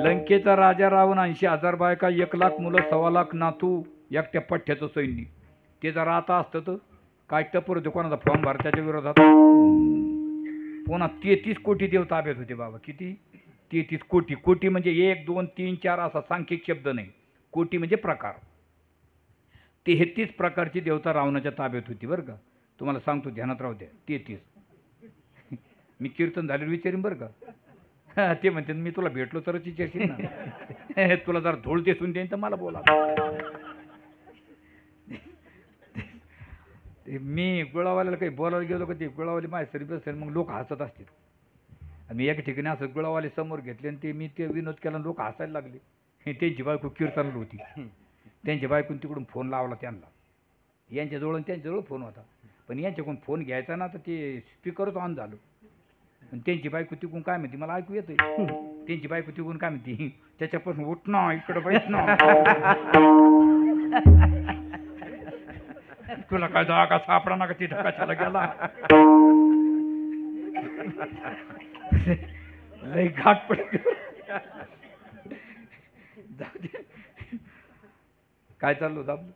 लंकेचा राजा रावण 80,000 बायका 1,00,000 मुलं 1,25,00,000 नातू एकट्या पठ्ठ्याचं सैन्य. ते जर आता असतं तर काय टपर होते कोणाचा फॉर्म भर त्याच्या विरोधात. पुन्हा 33 कोटी देव ताब्यात होते बाबा. किती 33 कोटी. कोटी म्हणजे 1 2 3 4 असा सांख्यिक शब्द नाही. कोटी म्हणजे प्रकार. 33 प्रकारची देवता रावणाच्या ताब्यात होती बरं का. तुम्हाला सांगतो ध्यानात राहू द्या. 33 मी कीर्तन झालेलं विचारीन बरं का. ते म्हणते मी तुला भेटलो तरच विचारशील ना. तुला जर धूळ दिसून देईन तर मला बोला. मी गुळावाल्याला काही बोलायला गेलो का ते गुळावाली माझ्या सरी असेल मग लोक हसत असतील. मी एका ठिकाणी असं गुळावाले समोर घेतले आणि ते मी ते विनोद केला लोक हसायला लागले. त्यांची बायको कीर्तनाला होती. त्यांच्या बायकून तिकडून फोन लावला त्यांना. त्यांच्याजवळ फोन होता पण यांच्याकडून फोन घ्यायचा ना तर ते स्पीकरच ऑन झालं. आणि त्यांची बायको तिकून काय म्हणते मला ऐकू येतंय. त्यांची बायको तिकून काय म्हणते त्याच्यापासून उठणं इकडं बैठणं. तुला काय जागा सापडा ना का तिथं कशाला गेला. लय घाट पडते. काय चाललं होतं आपलं.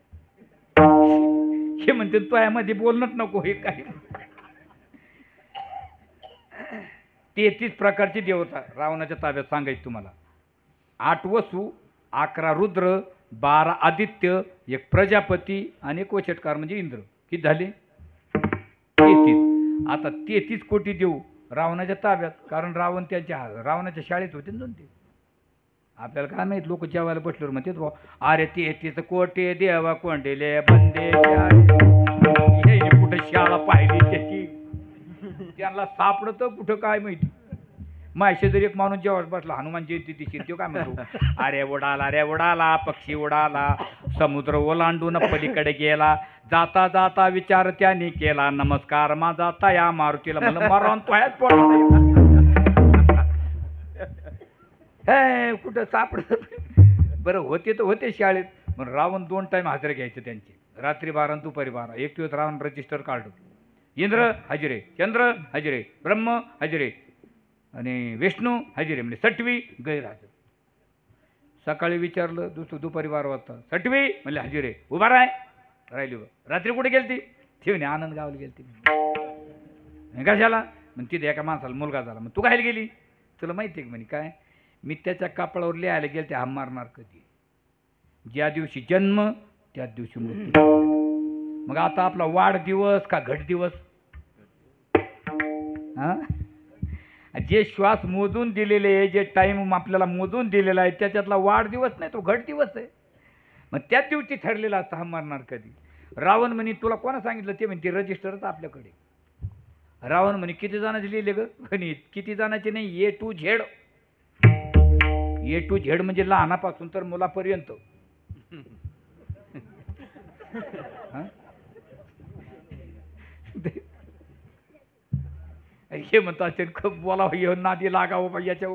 हे म्हणते तो यामध्ये बोलणंच नको. हे काय 33 प्रकारची देवता रावणाच्या ताब्यात सांगायची तुम्हाला. 8 वसू 11 रुद्र 12 आदित्य 1 प्रजापती आणि 1 वचटकार म्हणजे इंद्र. किती झाले 33. आता 33 कोटी देव रावणाच्या ताब्यात. कारण रावण रावणाच्या शाळेत होते ना ते. आपल्याला काय माहित लोक जेवायला बसल्यावर म्हणते अरे 33 कोटी देवा कोंडेले बंदे कुठं शाळा पाहिली त्याची. त्यांना सापडतं कुठं काय माहिती. माझ्या जर एक माणूस जेव्हा बसला हनुमान जयंती दिवशी तो काय म्हणतो अरे उडाला पक्षी उडाला समुद्र ओलांडून पलीकडे गेला जाता जाता विचार त्याने केला नमस्कार माझा तया मारुतीला म्हणलं मारून तो ह्याच हे कुठं सापडत. बरं होते तर होते शाळेत. पण रावण 2 टाइम हजेरे घ्यायचे त्यांचे. रात्री 12 आणि दुपारी 12. एक दिवस रावण रजिस्टर काढलं. इंद्र हजेरे चंद्र हजेरे ब्रह्म हजेरे आणि विष्णू हजेरे म्हणजे 6वी गैरहजर. सकाळी विचारलं दुपारी 12 वाजता 6वी म्हणले हजेरे उभा राहिली. रात्री कुठे गेलती ती म्हणे आनंद गावाला गेलती. कशाला मग तिथे एका माणसाला मुलगा झाला. मग तू काय गेली तुला माहिती आहे का म्हणे काय मी त्याच्या कापडावर लिहायला गेले ते हा मारणार कधी. ज्या दिवशी जन्म त्याच दिवशी मृत्यू. मग आता आपला वाढदिवस का घट दिवस. हा जे श्वास मोजून दिलेले आहे जे टाइम आपल्याला मोजून दिलेला आहे त्याच्यातला वाढदिवस नाही तो घट दिवस आहे. मग त्याच दिवशी ठरलेला असता हा मरणार कधी. रावण म्हणे तुला कोणा सांगितलं ते म्हणते रजिस्टरच आपल्याकडे. रावण म्हणे किती जणांचे लिहिले ग म्हणे किती जणांचे नाही A to Z. A to Z म्हणजे लहानापासून तर मुलापर्यंत. हे म्हणतात खूप बोलावं येऊन नादी लागावं याच्या.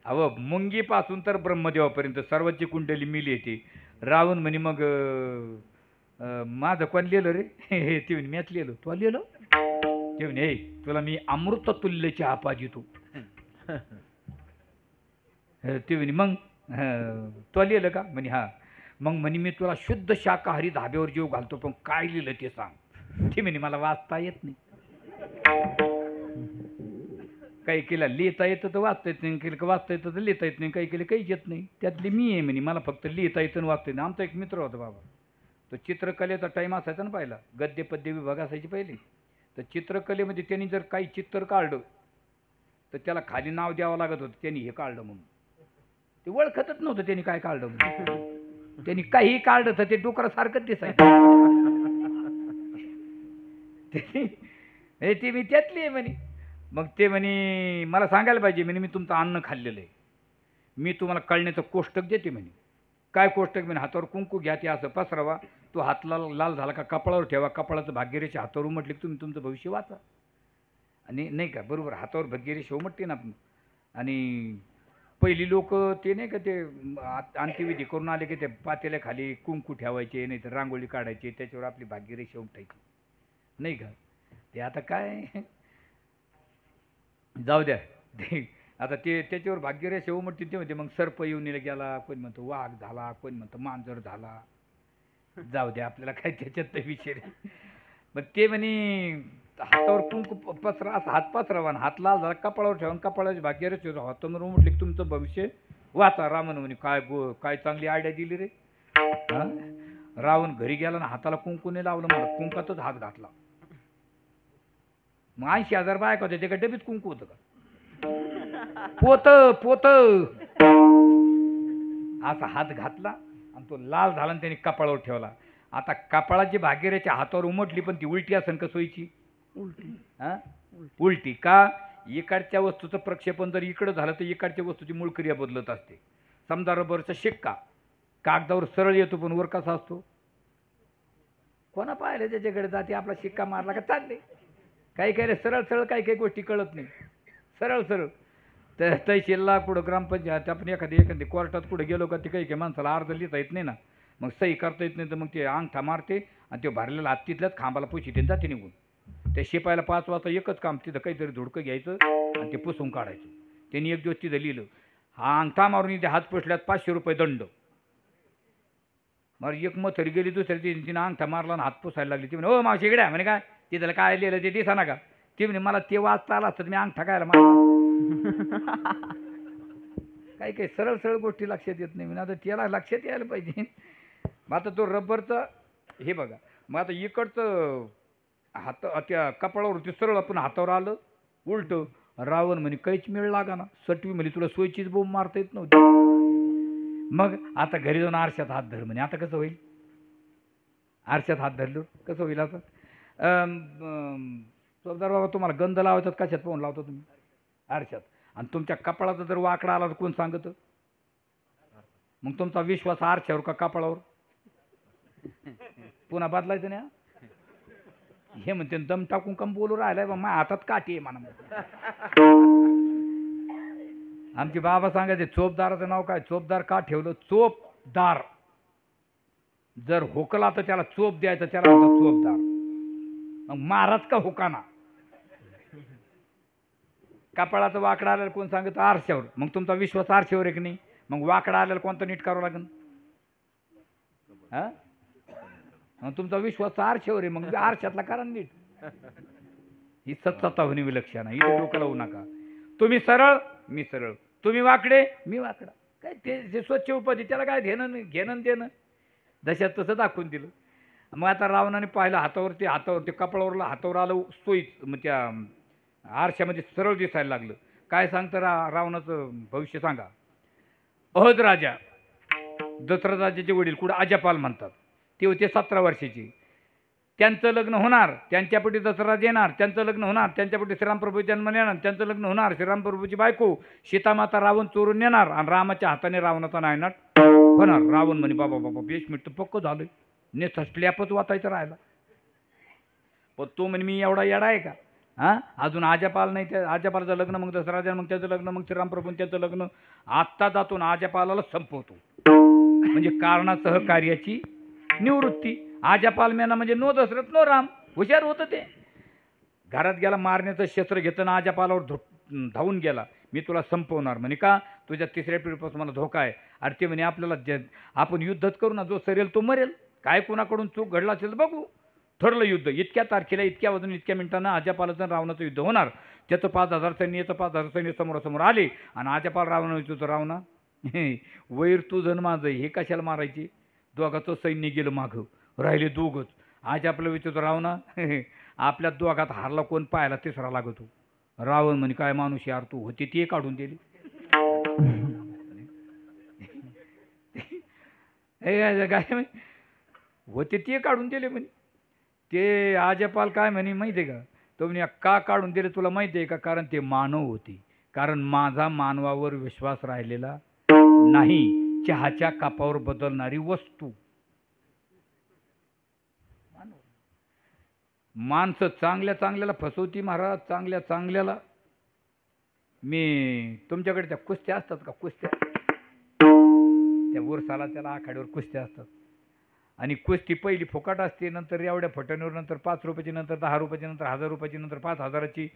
अहो मुंगीपासून तर ब्रह्मदेवापर्यंत सर्वांची कुंडली मिली येते. रावण म्हणे मग माझं कोण लिहिलं रे. हे ते म्हणे मॅच लिहिलं तू लिहिलं. ते म्हणे हे तुला मी अमृत तुल्य चहा पाहिजे तू. ते म्हणे मग तो लिहिलं का म्हणे हा. मग म्हणे मी तुला शुद्ध शाकाहारी धाब्यावर जीव घालतो, पण काय लिहिलं ते सांग. ते म्हणे मला वाचता येत नाही. काही केलं लिहिता येतं तर वाचता येत नाही, केलं वाचता येतं तर लिहिता येत नाही, काही केलं काहीच येत नाही. त्यातली मी आहे म्हणे, मला फक्त लिहिता येतं आणि वाचता येतं. आमचा एक मित्र होता बाबा, तो चित्रकलेचा टाईम असायचा ना पहिला, गद्य पद्य विभाग असायची पहिले. तर चित्रकलेमध्ये त्यांनी जर काही चित्र काढलं तर त्याला खाली नाव द्यावं लागत होतं, त्यांनी हे काढलं म्हणून. ते ओळखतच नव्हतं त्यांनी काय काढलं म्हणून. त्यांनी काही काढलं तर ते डुकरासारखंच दिसायचं. ती मी त्यातली आहे म्हणे. मग ते म्हणे मला सांगायला पाहिजे म्हणे, मी तुमचं अन्न खाल्लेलं आहे, मी तुम्हाला कळण्याचं कोष्टक देते म्हणे. काय कोष्टक म्हणे, हातावर कुंकू घ्या, ते असं पसरावा, तो हात लाल झाला का कपाळावर ठेवा, कपाळाचं भाग्यरेषा हातावर उमटली की तुम्ही तुमचं भविष्य वाचा. आणि नाही का बरोबर, हातावर भाग्यरेषा उमटते ना आपण. आणि पहिली लोक ते नाही का ते अंत्यविधी करून आले की ते पातेल्याखाली कुंकू ठेवायचे, नाही तर रांगोळी काढायची, त्याच्यावर आपली भाग्यरेषा उमटायची नाही का. ते आता काय जाऊ द्या. आता ते त्याच्यावर भाग्यरेषा उमटते ते म्हणते. मग सर्प येऊन गेला, कोणी म्हणतो वाघ झाला, कोणी म्हणतो मांजर झाला. जाऊ द्या, आपल्याला काय त्याच्यात विषय नाही. मग ते म्हणे हातावर कुंकू पसरा, असा हात पसरावा, हात लाल झाला कपाळावर ठेवून कपाळाची भाग्यरेषा हातावर उमटली की तुमचं भविष्य वाचा. रावण म्हणे काय चांगली आयडिया दिली रे. रावण घरी गेला ना, हाताला कुंकू नाही लावलं, मला कुंकातच हात घातला. मग 80,000 बायका होते, ते का डबीत कुंकू होतं का? पोत असा हात घातला आणि तो लाल झाला आणि त्याने कपाळावर ठेवला. आता कपाळाची भागीरेच्या हातावर उमटली, पण ती उलटी असन का सोयीची? उलटी. उलटी का? इकडच्या वस्तूचं प्रक्षेपण जर इकडं झालं तर इकडच्या वस्तूची मूळ क्रिया बदलत असते. समजा रबरचा शिक्का कागदावर सरळ येतो, पण वर कसा असतो? कोणा पाहिलं त्याच्याकडे जाते, आपला शिक्का मारला का चालले. काही काही सरळ सरळ काही काही गोष्टी कळत नाही, सरळ सरळ. तर तहसीलला कुठं ग्रामपंचायत आपण एखादी कोर्टात कुठं गेलो का, ते काही काही माणसाला अर्ज लिहिता येत नाही ना, मग सही करता येत नाही, तर मग ते अंगठा मारते आणि ते भरलेला हात तिथल्याच खांबाला पुशीते जाते निघून. ते शिपायला 5 वाजता एकच काम, तिथं काहीतरी धुडकं घ्यायचं आणि ते पुसून काढायचं. त्यांनी एक दिवस तिथं लिहिलं, हा अंगठा मारून इथे हात पुसल्यात 500 रुपये दंड. मग एक मथरी गेली, दुसऱ्या तिने अंगठा मारला आणि हात पुसायला लागली. ती म्हणे हो मावशी इकडे म्हणे, काय तिथं काय लिहिलं ते दिसा ना का? ती म्हणे मला ते वाचता आला असतं, मी अंगठा खायला मारला. काही काही सरळ सरळ गोष्टी लक्षात येत नाही. म्हणजे आता त्याला लक्षात यायला पाहिजे. मग आता तो रबरचं हे बघा, मग आता इकडचं हात त्या कपाळावरती सरळ आपण हातावर आलं उलट. रावण म्हणे काहीच मिळ लागा ना, सटवी म्हणे तुला सोयचीच बोंब मारता येत नव्हती. मग आता घरी जाऊन आरशात हात धर म्हणे. आता कसं होईल? आरशात हात धरलो कसं होईल? आता चौदार बाबा तुम्हाला गंध लावायचा कशात पाहून लावता तुम्ही? आरशात. आणि तुमच्या कपाळाचा जर वाकडा आला तर कोण सांगतं? मग तुमचा विश्वास आरशावर का कपाळावर? पुन्हा बदलायचं नाही. हे म्हणते दम टाकून कम बोलू राहिलाय बा, माझ्या हातात काठी आहे म्हणा. आमचे बाबा सांगायचे चोपदाराचं नाव काय? चोपदार का ठेवलं? चोपदार जर होकला तर त्याला चोप द्यायचं, त्याला म्हणतात चोपदार. मग महाराज का होकाना? कपाळाचं वाकडा आलेलं कोण सांगतं? आरशावर. मग तुमचा विश्वास आरशावर आहे की नाही? मग वाकडा आलेला कोणतं नीट करावं लागेल? हा, मग तुमचा विश्वास आरशावर आहे, मग आरशातला करा नीट. ही सत्सत्तावनी विलक्षण आहे, इथे डोकं लावू नका. तुम्ही सरळ मी सरळ, तुम्ही वाकडे मी वाकडा. काय ते स्वच्छ उपाधी, त्याला काय घेणं देणं? जशात तसं दाखवून दिलं. मग आता रावणाने पाहिलं हातावर कपाळावरला हातावर आलं सोयीच, मग त्या आरशामध्ये सरळ दिसायला लागलं. काय सांगतं रावणाचं भविष्य सांगा. अहद राजा दशरथ राजाचे वडील कुठं अजापाल म्हणतात, ते होते 17 वर्षाचे. त्यांचं लग्न होणार, त्यांच्यापटी दशरथ येणार, त्यांचं लग्न होणार, त्यांच्यापटी श्रीरामप्रभू जन्म येणार, त्यांचं लग्न होणार, श्रीरामप्रभूची बायको सीतामाता रावण चोरून नेणार आणि रामाच्या हाताने रावणाचा नायनाट होणार. रावण म्हणे बाबा बाबा 20 मिनिट पक्क झालं, नेस स्लॅपच वाचायचं राहिला. पण तो म्हणे मी एवढा येडा आहे का? हां, अजून आजापाल नाही, त्या आजापालाचं लग्न, मग दशराजा, मग त्याचं लग्न, मग श्रीरामप्रभू त्याचं लग्न. आत्ता जातो ना आजापालाला संपवतो, म्हणजे कारणासह कार्याची निवृत्ती. आजापाल मेना म्हणजे नो दशरथ नो राम. हुशार होतं ते. घरात गेला, मारण्याचं शस्त्र घेताना आजापालावर धावून गेला, मी तुला संपवणार म्हणे. का? तुझ्या तिसऱ्या पिढीपासून मला धोका आहे. अरे ते म्हणे आपल्याला आपण युद्धच करू ना, जो सरेल तो मरेल. काय कोणाकडून चूक घडला असेल तर बघू. ठरलं युद्ध. इतक्या तारखेला इतक्या वाजून इतक्या मिनिटांना आजापालाचं आणि रावणाचं युद्ध होणार. त्याचं 5,000 सैन्य, याचं 5,000 सैन्य समोरासमोर आले आणि आजापाल रावणा विचारतो, रावणा वैर तुझं आणि माझं हे कशाला मारायचे? दोघाचं सैन्य गेलं मागं, राहिले दोघंच. आज आपलं विचारतो, रावणा आपल्या दोघात हारला कोण पाहायला तिसरा लागतो. रावण म्हणे काय माणूस यार तू, होती ती काढून दिली. काय होते ते काढून दिले म्हणे. ते आजपाल काय म्हणे माहिती आहे का? तो म्हणे का काढून दिले तुला माहिती आहे का? कारण ते मानव होते. कारण माझा मानवावर विश्वास राहिलेला नाही. चहाच्या कापावर बदलणारी वस्तू. माणसं चांगल्या चांगल्याला फसवती महाराज, चांगल्या चांगल्याला. मी तुमच्याकडे त्या कुस्त्या असतात का? कुस्त्या त्या उरसाला त्याला आखाड्यावर कुस्त्या असतात. आणि कुस्ती पहिली फुकट असते, नंतर एवढ्या फटणीवर, नंतर 5 रुपयाची, नंतर 10 रुपयाची, नंतर 1000 रुपयाची, नंतर 5000ची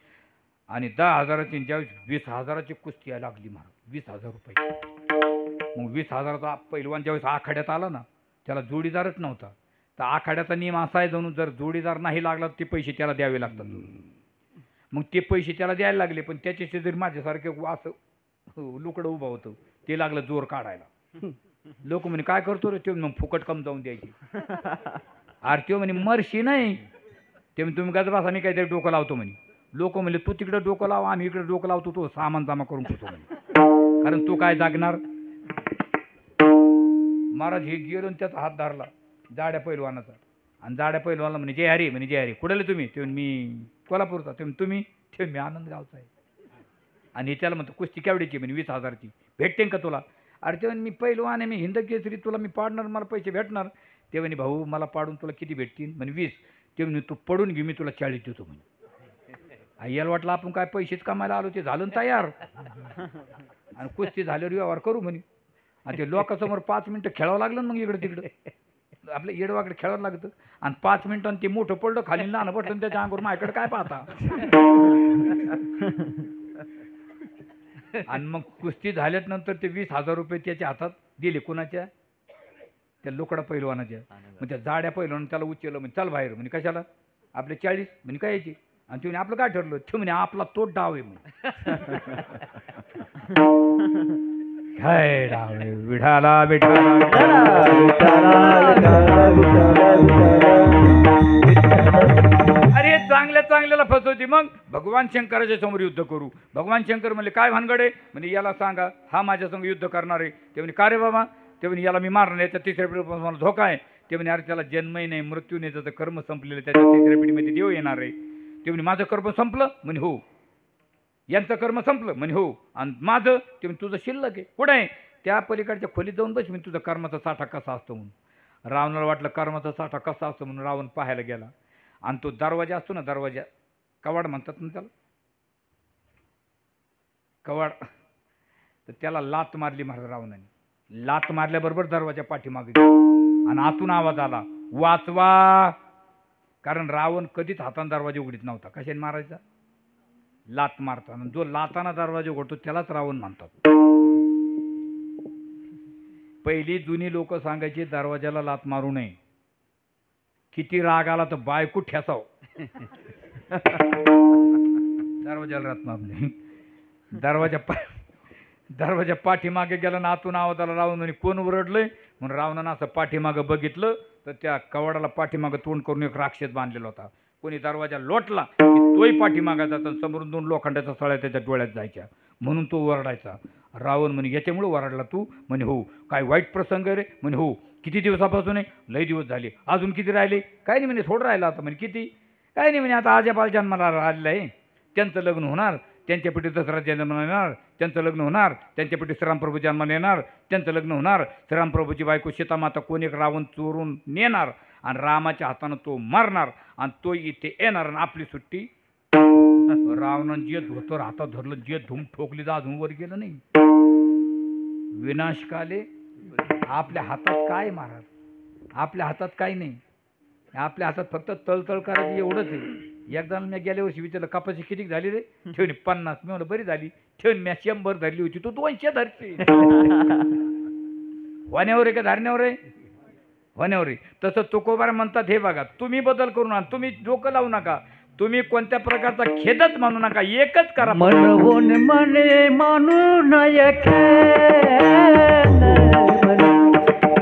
आणि 10,000ची. ज्यावेळेस 20,000ची कुस्ती यायला लागली महाराज, 20,000 रुपये. मग 20,000चा पहिलवान ज्यावेळेस आखाड्यात आला ना, त्याला जोडीदारच नव्हता. तर आखाड्याचा नियम असा आहे, जणू जर जोडीदार नाही लागला ते पैसे त्याला द्यावे लागतात. मग ते पैसे त्याला द्यायला लागले. पण त्याच्या शेजारी माझ्यासारखे असं लुकडं उभं होतं, ते लागलं जोर काढायला. लोक म्हणे काय करतो रे? ते मग फुकट कम जाऊन द्यायची. आरती म्हणे मरशी नाही. ते तुम्ही काय बसा, मी काहीतरी डोकं लावतो म्हणे. लोक म्हणले तू तिकडे डोकं लाव, आम्ही इकडे डोकं लावतो, तो सामान जमा करून ठेवतो म्हणे. कारण तू काय जागणार. महाराज हे गेलो आणि त्याचा हात धरला जाड्या पैलवानाचा. आणि जाड्या पैलवानाला म्हणे जय हरी. म्हणे जय हरी. कुठले तुम्ही? ते मी कोल्हापूरचा. तुम्ही? ते मी आनंदगावचा आहे. आणि त्याला म्हणतो कुस्ती केवढीची? म्हणे 20,000ची. भेटते का तुला? अरे ते मी पैलवान आहे, मी हिंद केसरी, तुला मी पाडणार, मला पैसे भेटणार. ते म्हणे भाऊ मला पाडून तुला किती भेटतील? म्हणे 20. ते म्हणे तू पडून घे, मी तुला 40 देतो म्हणे. याला वाटलं आपण काय पैसेच कमायला आलो. ते झालं ना तयार. आणि कुस्ती झाल्यावर व्यवहार करू म्हणे. आणि ते लोकांसमोर 5 मिनिटं खेळावं लागलं. मग इकडे तिकडं आपल्या येडवाकडे खेळावं लागतं. आणि 5 मिनिटांनी ते मोठं पडलं खाली, लहान पडलं, त्याच्या अंगावर माझ्याकडे काय पाहता. आणि मग कुस्ती झाल्यानंतर ते 20,000 रुपये त्याच्या हातात दिले. कोणाच्या? त्या लोकडा पैलवानाच्या. मग त्या जाड्या पैलवान त्याला उचललं. म्हणजे चल बाहेर. म्हणे कशाला? आपले 40. म्हणे काय यायची? आणि ते म्हणे आपलं काय ठरलं? ते म्हणे आपला तोच डाव आहे म्हणे. काय डाव आहे? विठाला विठाला अरे चांगल्या चांगल्याला फसवती. मग भगवान शंकराच्या समोर युद्ध करू. भगवान शंकर म्हणले काय भानगड आहे? म्हणजे याला सांगा हा माझ्या संग युद्ध करणार आहे. ते म्हणे का रे बाबा? ते म्हणे याला मी मारणार, याच्या तिसऱ्या पिढीपासून मला धोका आहे. ते म्हणे अरे त्याला जन्मही नाही, मृत्यू नाही, त्याचं कर्म संपलेलं, त्याच्या तिसऱ्या पिढीमध्ये देव येणार आहे. ते म्हणे माझं कर्म संपलं? म्हणे हो. यांचं कर्म संपलं? म्हणे हो. आणि माझं? ते म्हणे तुझं शिल्लक आहे. कुठं आहे? त्या पलीकडच्या खोलीत जाऊन बस, मी तुझा कर्माचा साठा कसा असतो म्हणून. रावणाला वाटलं कर्माचा साठा कसा असतो म्हणून रावण पाहायला गेला. आणि तो दरवाजा असतो ना, दरवाजा कवाड म्हणतात ना त्याला, कवाड. तर त्याला लात मारली महाराज रावणाने. लात मारल्याबरोबर दरवाजा पाठीमागे गेला आणि आतून आवाज आला वाचवा. कारण रावण कधीच हाताने दरवाजा उघडीत नव्हता. कशाने मारायचा? लात मारताना. जो लाताना दरवाजा उघडतो त्यालाच रावण म्हणतात. पहिली जुनी लोक सांगायची दरवाजाला लात मारू नये. किती राग आला तर बायको ठेसाव. दरवाजाला लात मारू नये. दरवाजा पाठीमागे गेला ना, आतून आवाज आला. रावण म्हणे कोण ओरडलंय? म्हणून रावणानं असं पाठीमागं बघितलं तर त्या कवाडाला पाठीमागं तोंड करून एक राक्षस बांधलेला होता. कोणी दरवाजा लोटला की तोही पाठीमागा जाता. समोरून 2 लोखंडाच्या सळ्या त्याच्या डोळ्यात जायच्या. म्हणून तो ओरडायचा. रावण म्हणे याच्यामुळे ओरडला तू? म्हणे हो. काय वाईट प्रसंग रे? म्हणे हो. किती दिवसापासून आहे? लई दिवस झाले. अजून किती राहिले? काय नाही म्हणे थोडं राहिलं आता. म्हणे किती? काय नाही म्हणे आता आजोबा जन्माला आलेलं आहे, त्यांचं लग्न होणार, त्यांच्या पिढी दसरा जन्माला येणार, त्यांचं लग्न होणार, त्यांच्या पिढी श्रीरामप्रभू जन्माला येणार, त्यांचं लग्न होणार, श्रीरामप्रभूची बायको सीतामाता कोण एक रावण चोरून नेणार आणि रामाच्या हातानं तो मारणार आणि तो इथे येणार आणि आपली सुट्टी. रावणानं जे धोतर हातात धरलं, जे धूम ठोकली, जा अजून वर गेलं नाही. विनाशकाले आपल्या हातात काय महाराज? आपल्या हातात काही नाही. आपल्या हातात फक्त तळतळ करायची एवढंच आहे. एकदा मी गेल्या वर्षी विचारलं कपाशी किती झाली रे ठेवणी 50. मी म्हणलं बरी झाली ठेवून मी 100 धरली होती तू 200 धरची. होण्यावर आहे का धारण्यावर आहे? होण्यावर आहे. तसं तुकोबार म्हणतात हे बघा तुम्ही बदल करू नका, तुम्ही डोकं लावू नका, तुम्ही कोणत्या प्रकारचा खेदच मानू नका, एकच करा. मनवून मने मानू नये खेद,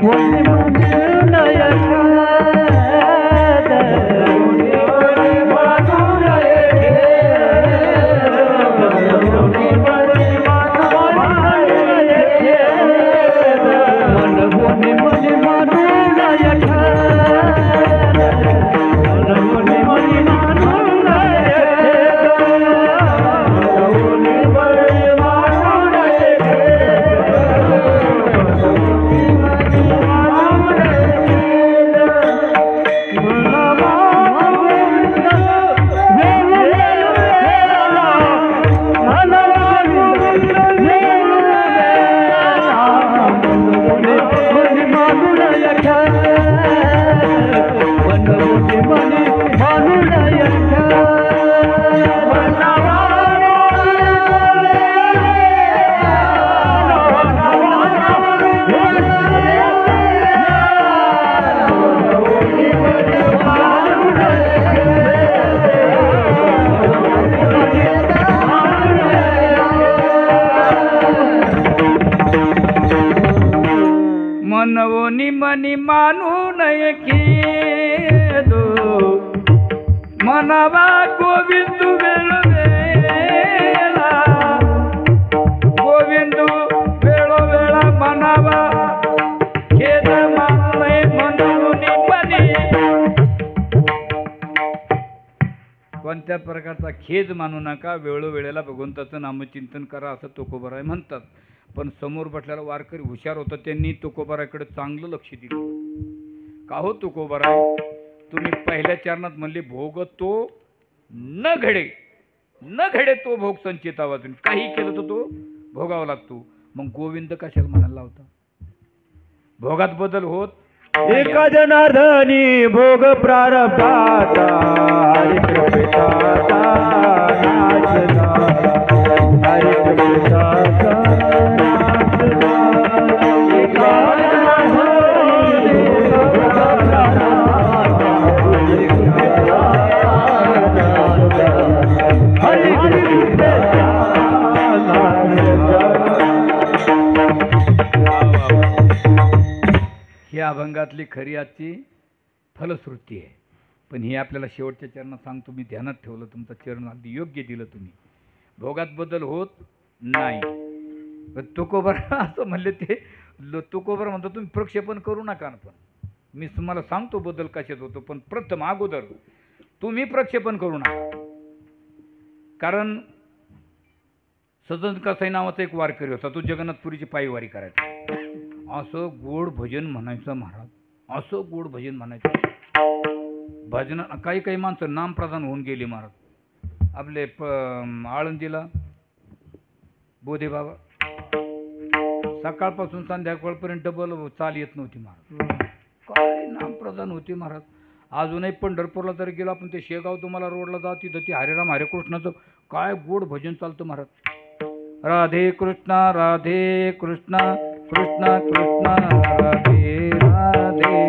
मनवून मानू नये खेद, मनवून मानू नये खेद, मनवून मानू नये खेद, मनवून मने मानू नये खेद, मनवून मने मानू मनवोनी मनी मानू नये खेद, मनावा गोविंदू वेळोवेळा, गोविंदू वेळोवेळा मनावा खेद मानू नये मनवोनी मनी. कोणत्या प्रकारचा खेद मानू नका, वेळोवेळेला भगवंताचं नामचिंतन करा असं तुकोबाराय म्हणतात. पण समोर बसलेला वारकरी हुशार होता, त्यांनी तुकोबाराकडे चांगलं लक्ष दिलं. का हो तुकोबाराय तुम्ही पहिल्या चरणात म्हणले भोग तो न घडे, न घडे तो भोग संचिता वाजून, काही केलं तर तो भोगावा लागतो. मग गोविंद कशाला म्हणायला होता? भोगात बदल होत एका जनार्दनी भोग प्रारब्धाचा, हरी कृपेचा नाचला, हरी कृपेचा नाचला. एका जनार्दनी भोग प्रारब्धाचा, हरी कृपेचा नाचला. ही अभंगातली खरी आजची फलश्रुती आहे. पण ही आपल्याला शेवटच्या चरणात सांगतो, मी ध्यानात ठेवलं, तुमचं चरण अगदी योग्य दिलं तुम्ही. भोगात बदल होत नाही. तुकोबर असं म्हणले ते तुकोबर म्हणतो तुम्ही प्रक्षेपण करू नका. पण मी तुम्हाला सांगतो बदल कशात होतो, पण प्रथम अगोदर तुम्ही प्रक्षेपण करू नका. कारण सजन कसाई नावाचा एक वारकरी होता, तो जगन्नाथपुरीची पायवारी करायचा. असं गोड भजन म्हणायचं महाराज, असं गोड भजन म्हणायचं. भजन काही काही माणसं नामप्रधान होऊन गेली महाराज. आपले आळंदीला बोधे बाबा सकाळपासून संध्याकाळपर्यंत डबल चाल येत नव्हती महाराज. काय नामप्रधान होते महाराज. अजूनही पंढरपूरला जर गेलो आपण, ते शेगाव तुम्हाला रोडला जा, तिथं ती हरेराम हरे कृष्णाचं काय गोड भजन चालतं महाराज. राधे कृष्णा कृष्ण कृष्ण राधे राधे,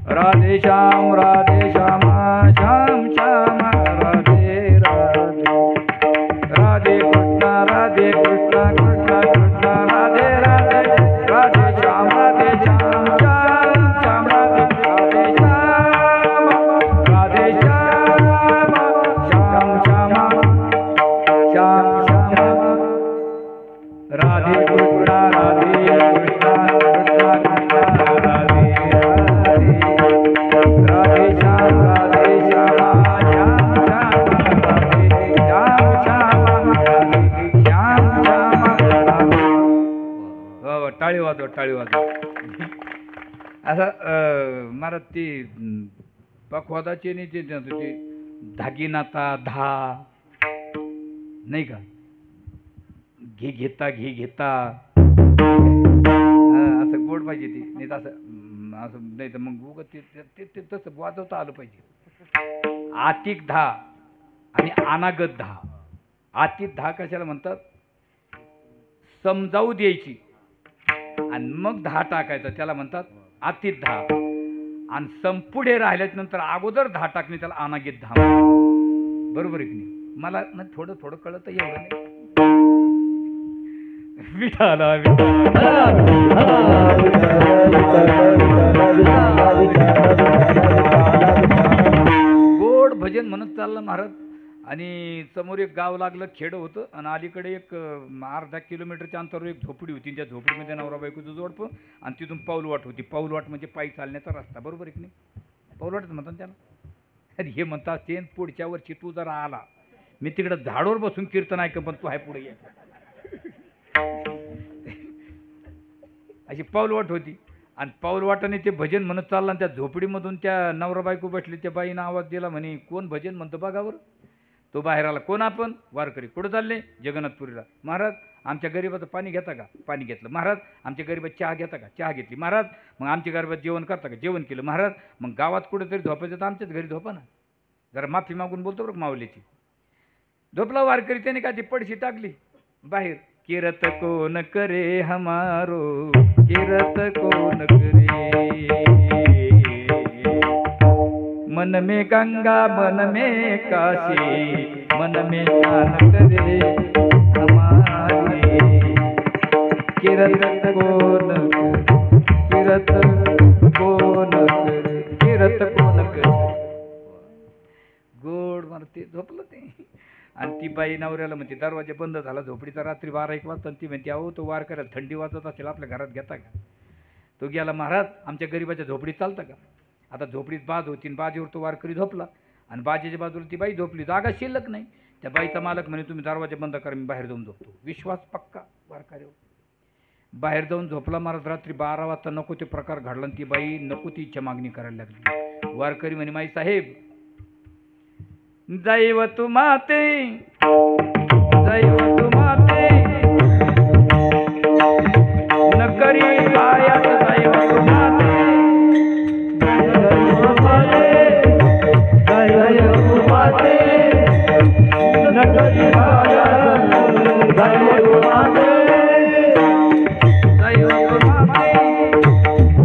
राधे श्याम श्याम श्याम राधे राधे, राधे कृष्ण कृष्ण कृष्ण राधे राधे, राधे श्याम श्याम श्याम राधे, राधे श्याम श्याम श्याम श्याम श्याम, राधे कृष्ण कृष्ण कृष्ण राधे राधे, राधे श्याम श्याम श्याम राधे श्याम श्याम. टाळी वाजव टाळी वाजव. असं मला ती पखवादाची नाही ते धागीनाता धा नाही का, घे घेता असं गोड पाहिजे ती, नाही तर असं नाही तर मग उगत ते तसं वाजवता आलं पाहिजे. आतिक 10 आणि अनागत 10. आतिक 10 कशाला म्हणतात? समजावू द्यायची आणि मग 10 टाकायचं, त्याला म्हणतात आतिथ 10. आणि संपुढे राहिल्याच्या नंतर अगोदर 10 टाकणे, त्याला अनागत 10. बरोबर आहे की नाही? मला ना थोडं थोडं कळत, एवढं नाही. विठाला गोड भजन म्हणत चाललं महाराज. आणि समोर एक गाव लागलं, खेड होतं, आणि अलीकडे एक अर्धा किलोमीटरच्या अंतरावर एक झोपडी होती. त्या झोपडीमध्ये नवरा बायकोचं जोडपं, आणि तिथून पाऊलवाट होती. पाऊलवाट म्हणजे पायी चालण्याचा रस्ता. बरोबर आहे की नाही? पाऊलवाट म्हणतात त्याला. आणि हे म्हणतात ते पुढच्या वर्षी तू जरा आला, मी तिकडं झाडवर बसून कीर्तन ऐक, पण तू आहे पुढे ये. अशी पाऊलवाट होती. आणि पाऊलवाटाने ते भजन म्हणत चाललं, आणि त्या झोपडीमधून त्या नवरा बायको बसली. त्या बाईनं आवाज दिला, म्हणे कोण भजन म्हणतो बघावर. तो बाहेर आला. कोण आपण? वारकरी. कुठं चालले? जगन्नाथपुरीला. महाराज आमच्या गरीबाचं पाणी घेता का? पाणी घेतलं. महाराज आमच्या गरीबात चहा घेता का? चहा घेतली. महाराज मग आमच्या गरीबात जेवण करता का? जेवण केलं. महाराज मग गावात कुठेतरी झोपायचं तर आमच्याच घरी झोपा ना. जरा माफी मागून बोलतो बरं माऊलीची. झोपला वारकरी. त्याने का ती पडशी टाकली बाहेर. किरत कोण करे हमारो, किरत कोण करे, मन में गंगा मन में काशी, मन में स्नान करे हमारे, किरत कोण करे, किरत कोण करे, किरत कोण करे. गोड मारते. झोपलं ते. आणि ती बाई नवऱ्याला म्हणते, दरवाजा बंद झाला झोपडीचा, रात्री 12-1 वाजता. ती म्हणते, अहो तो वार करायला थंडी वाजत असेल, आपल्या घरात घेता का? तो गेला. महाराज आमच्या गरीबाच्या झोपडीत चालतं का? आता झोपडीत बाज होती, बाजेवर तो वारकरी झोपला, आणि बाजेच्या बाजूला ती बाई झोपली. जागा शिल्लक नाही. त्या बाईचा मालक म्हणे, तुम्ही दरवाजा बंद करा, मी बाहेर जाऊन झोपतो. विश्वास पक्का वारकऱ्यावर. बाहेर जाऊन झोपला महाराज. रात्री 12 वाजता नको ते प्रकार घडला, आणि ती बाई नको ती इच्छा मागणी करायला लागली. वारकरी म्हणे, माई साहेब दैव तुम्हाते, दैव तुम्हाते न करी पायात, दैव तुम्हाते, दैव तुम्हाते, दैव तुम्हाते न करी पायात, दैव तुम्हाते, दैव तुम्हाते,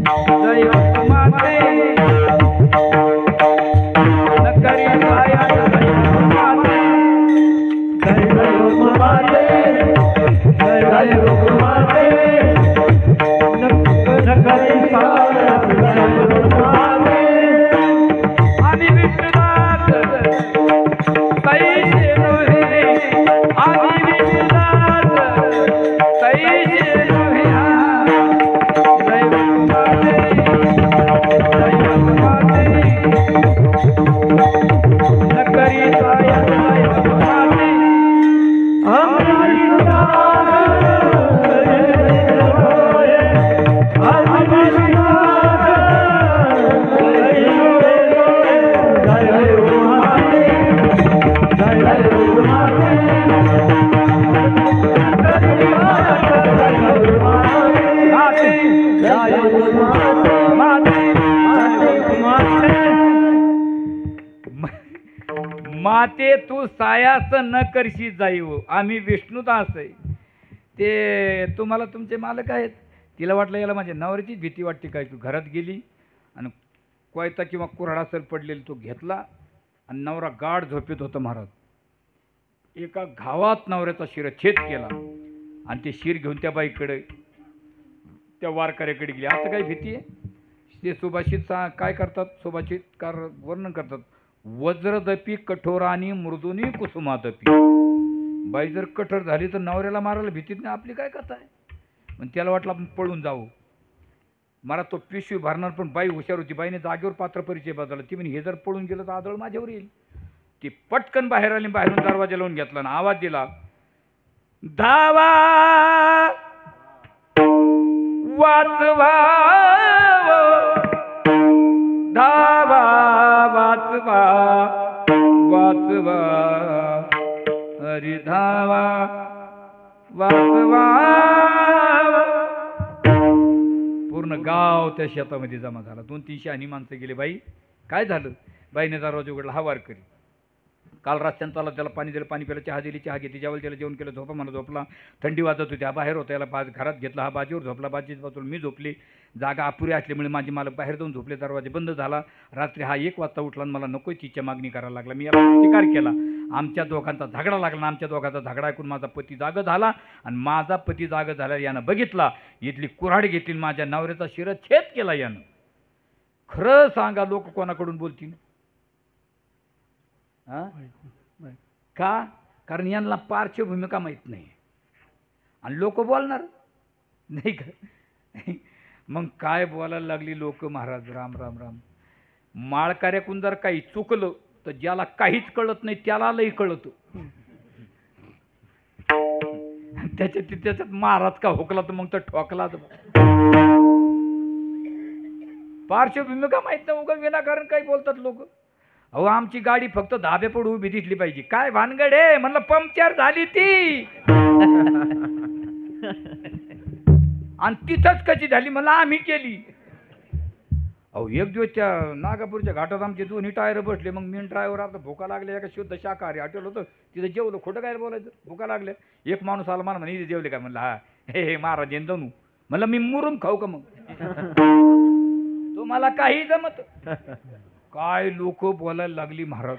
दैव तुम्हाते न करी पायात, माते तू सायास न करशी जाईव, आम्ही विष्णुदास आहे. ते तुम्हाला तुमचे मालक आहेत. तिला वाटलं याला माझ्या नवऱ्याचीच भीती वाटते काय. तू घरात गेली आणि कोयता किंवा कुऱ्हाड असेल पडलेला तो घेतला, आणि नवरा गाढ झोपेत होता महाराज. एका घावात नवऱ्याचा शिरच्छेद केला, आणि ते शिर घेऊन त्या बाईकडे, त्या वारकऱ्याकडे गेली. आता काय भीती आहे? ते सुभाषित काय करतात, सुभाषितकार वर्णन करतात, वज्रदपी कठोरानी मृदुनी कुसुमादपी. बाई जर कठोर झाली तर नवऱ्याला मारायला भीतीत नाही. आपली काय कथा आहे? पण त्याला वाटलं आपण पळून जाऊ. मला तो पिशवी भरणार, पण बाई हुशार होती. बाईने जागेवर पात्र परिचय बदलला. ती म्हणे, हे जर पळून गेलं तर आदळ माझ्यावर येईल. ती पटकन बाहेर आली, बाहेरून दरवाजा लावून घेतला आणि आवाज दिला, धावा वाचवा, धावा वाचवा, वाचवा हरी धावा वाचवा. पूर्ण गाव त्या शेतामध्ये जमा झाला. 200-300 आणि माणसं गेले. बाई काय झालं? बाईने दरवाजा उघडला, हा वारकरी. काल रस्त्यानं चालला, त्याला पाणी दिलं, पाणी प्यायला, चहा दिली, चहा घेतली, जेवायला त्याला जेवण केलं, झोपा मला झोपला. थंडी वाजत होती, हा बाहेर होता, याला घरात घेतला, हा बाजीवर झोपला, बाजीच बाजूला मी झोपली. जागा अपुरी असल्यामुळे माझी मालक बाहेर जाऊन झोपले, दरवाजा बंद झाला. रात्री हा 1 वाजता उठला आणि मला नकोय तिच्या मागणी करायला लागला. मी याला प्रतिकार केला. आमच्या दोघांचा झगडा लागला. आमच्या दोघांचा झगडा ऐकून माझा पती जागा झाला आणि माझा पती जागा झाल्यावर यानं बघितला, इथली कुऱ्हाड घेतली, माझ्या नवऱ्याचा शिरच्छेद केला यानं. खरं सांगा, लोक कोणाकडून बोलतील? हां, का? कारण यांना पार्श्वभूमिका माहीत नाही आणि लोक बोलणार नाही का? मग काय बोलायला लागली लोक, महाराज राम राम राम. माळकार्याकून जर काही चुकलं तर ज्याला काहीच कळत नाही त्याला लई कळत. त्याच्यात महाराज का हुकला तर मग तर ठोकला. पार्श्वभूमिका माहीत नाही, उगा विनाकारण काही बोलतात लोक. अहो, आमची गाडी फक्त धाब्यापुढे उभी दिसली पाहिजे. काय भानगड आहे म्हणलं, पंक्चर झाली ती. आणि तिथंच कशी झाली म्हणलं, आम्ही केली. अहो, एक दिवस त्या नागापूरच्या घाटात आमचे 2 टायर बसले. मग मी ड्रायव्हर आता भुका लागल्या, एका शुद्ध शाकाहारी हॉटेल होतं, तिथं जेवलं. खोटं काय बोलायचं, भुका लागल्या. एक माणूस आला मला म्हणे, इथे जेवले का? म्हणलं हा. हे महाराज येऊन जाऊ. म्हणलं मी मुरुम खाऊ का? मग तुम्हाला काही जमत? काय लोक बोलायला लागली महाराज.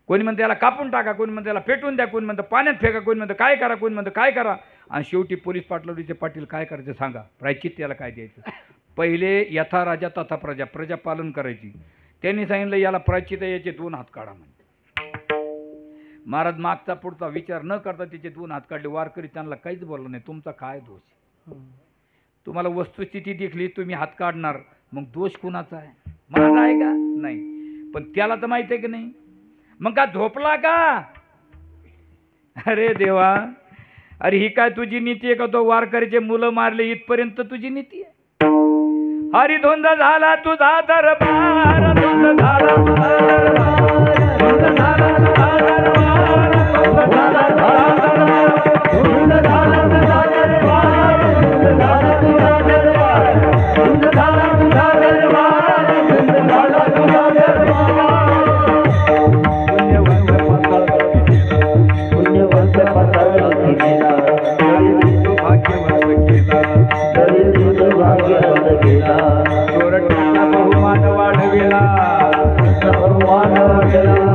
कोणी म्हणतं याला कापून टाका, कोणी म्हणतं याला पेटवून द्या, कोणी म्हणतं पाण्यात फेका, कोणी म्हणतं काय करा, कोणी म्हणतं काय करा. आणि शेवटी पोलीस पाटलावरीचे पाटील काय करायचं सांगा, प्रायचित्त याला काय द्यायचं? पहिले यथा राजा तथा प्रजा, प्रजापालन करायची. त्यांनी सांगितलं याला प्रायचित्त याचे 2 हात काढा म्हणजे. महाराज मागचा पुढचा विचार न करता त्याचे 2 हात काढले. वारकरी त्यांना काहीच बोललं नाही. तुमचा काय दोष? तुम्हाला वस्तुस्थिती दिसली, तुम्ही हात काढणार, मग दोष कुणाचा आहे? माझा आहे का? नाही. पण त्याला तर माहिती आहे की नाही. मग का झोपला का? अरे देवा, अरे ही काय तुझी नीती आहे का? तो वारकरीचे मुलं मारले इथपर्यंत तुझी नीती आहे? हरिधुंद झाला तुझा दरबार, धुंद झाला तुझा दरबार, धुंद झाला तुझा दरबार, धुंद झाला तुझा दरबार, धुंद झाला तुझा दरबार, धुंद झाला तुझा दरबार, धुंद झाला तुझा दरबार, धुंद झाला तुझा दरबार. पुण्यवंत पताळी केला, भाग्यवंत केला, भाग्यवंत केला, चोरट्याचा बहुमान वाढविला, बहुमान वाढविला.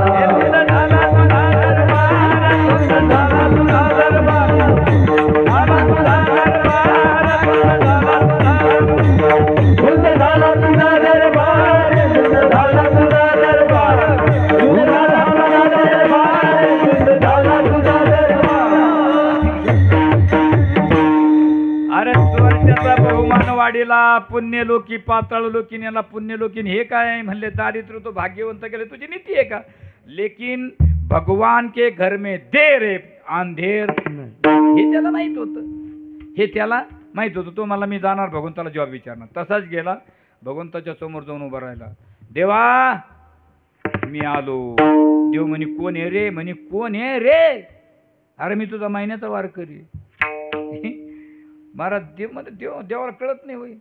वाढीला पुण्यलोकी पाताळ लोकीन, याला पुण्यलोकीन. हे काय म्हणले, दारिद्र्य तो भाग्यवंत केले, तुझी नीती आहे का? लेकिन भगवान के घर में देर है अंधेर, हे त्याला माहित होतं. हे त्याला माहित होतं. तो मला मी जाणार भगवंताला जॉब विचारणार. तसाच गेला, भगवंताच्या समोर जाऊन उभा राहिला. देवा मी आलो. देव म्हणे कोण आहे रे? म्हणे कोण आहे रे? अरे मी तुझा महिन्याचा वारकरी. महाराज देवाला कळत नाही होय.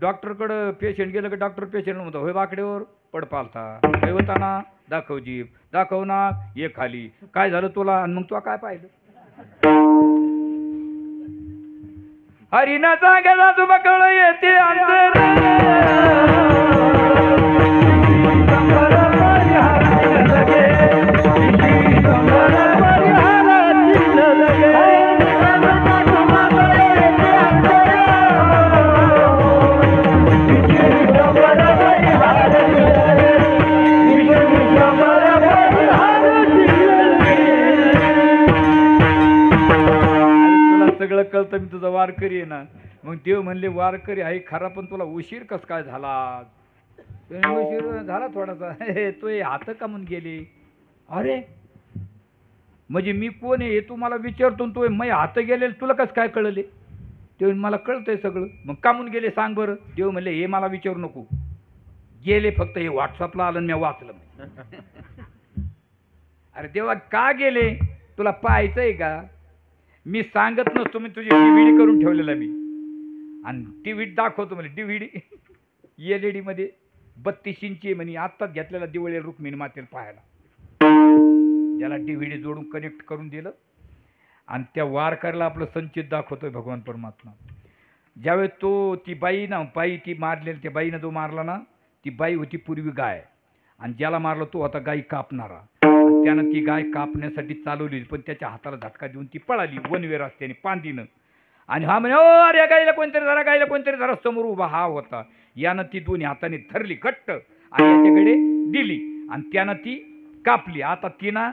डॉक्टरकडं पेशंट गेलं की डॉक्टर पेशंट म्हणतो, होय बाकड्यावर पड पालथा, होय होताना दाखव जीभ, दाखव ना ये खाली, काय झालं तुला? आणि मग तू काय पाहिलं? हरिना जागेला तुम्हा कळ येते अंतर. सगळं कळतं, मी तुझा वारकरी आहे ना. मग देव म्हणले वारकरी आहे खरा, पण तुला उशीर कस काय झाला? उशीर झाला थोडासा. तो हात का म्हणून गेले? अरे म्हणजे मी कोण आहे हे तू मला विचारतो, तो मी हात गेले तुला कसं काय कळले? ते मला कळतंय सगळं. मग का म्हणून गेले सांग बरं? देव म्हणले हे मला विचारू नको, गेले फक्त हे व्हॉट्सअपला आलं मी वाचलं. अरे देवा का गेले? तुला पाहायचंय का? मी सांगत नसतो, मी तुझी DVD करून ठेवलेला मी, आणि TV दाखवतो म्हणजे DVD LED मध्ये 32 इंची म्हणे आत्ताच घेतलेला दिवाळी रुक्मिणी मातेला पाहायला. ज्याला DVD जोडून कनेक्ट करून दिलं आणि त्या वारकऱ्याला आपलं संचित दाखवतोय भगवान परमात्मा. ज्यावेळेस ती बाई ना ती मारलेली, त्या बाईनं जो मारला ना ती बाई होती पूर्वी गाय आणि ज्याला मारलं तो होता गाई कापणारा. त्यानं ती गाय कापण्यासाठी चालवली पण त्याच्या हाताला झटका देऊन ती पळाली वनवे रस्त्याने पांदीनं. आणि हा म्हणे ओ अरे गाईला कोणतरी जरा समोर उभा हा होता. यानं ती दोन्ही हाताने धरली घट्ट आणि याच्याकडे दिली आणि त्यानं ती कापली. आता तिनं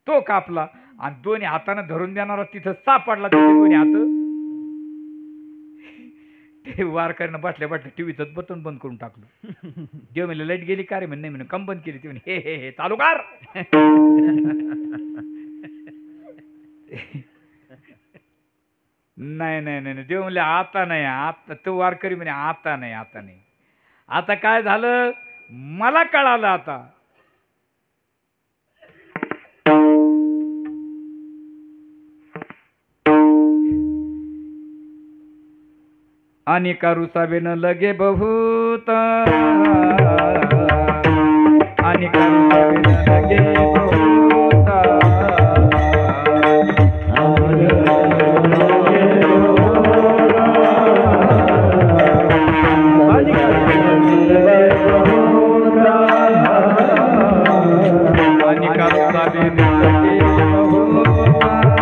तो कापला आणि दोन्ही हातानं धरून देणारा तिथं सापडला. तिथे दोन्ही हात ते वारकऱ्यानं बसल्या टीव्हीचं बटन बंद करून टाकलं. देव म्हणले लाईट गेली का रे म्हणे. नाही म्हणे कम बंद केली. ते म्हणे हे चालू कर. नाही देव म्हणले आता नाही. आता तो वारकरी म्हणे आता नाही. आता काय झालं मला कळालं. आता आणि कारुसाबेन लगे बहुत आणि कारुसाबेन लगे बहुत आणि कारुसाबेन लगे बहुत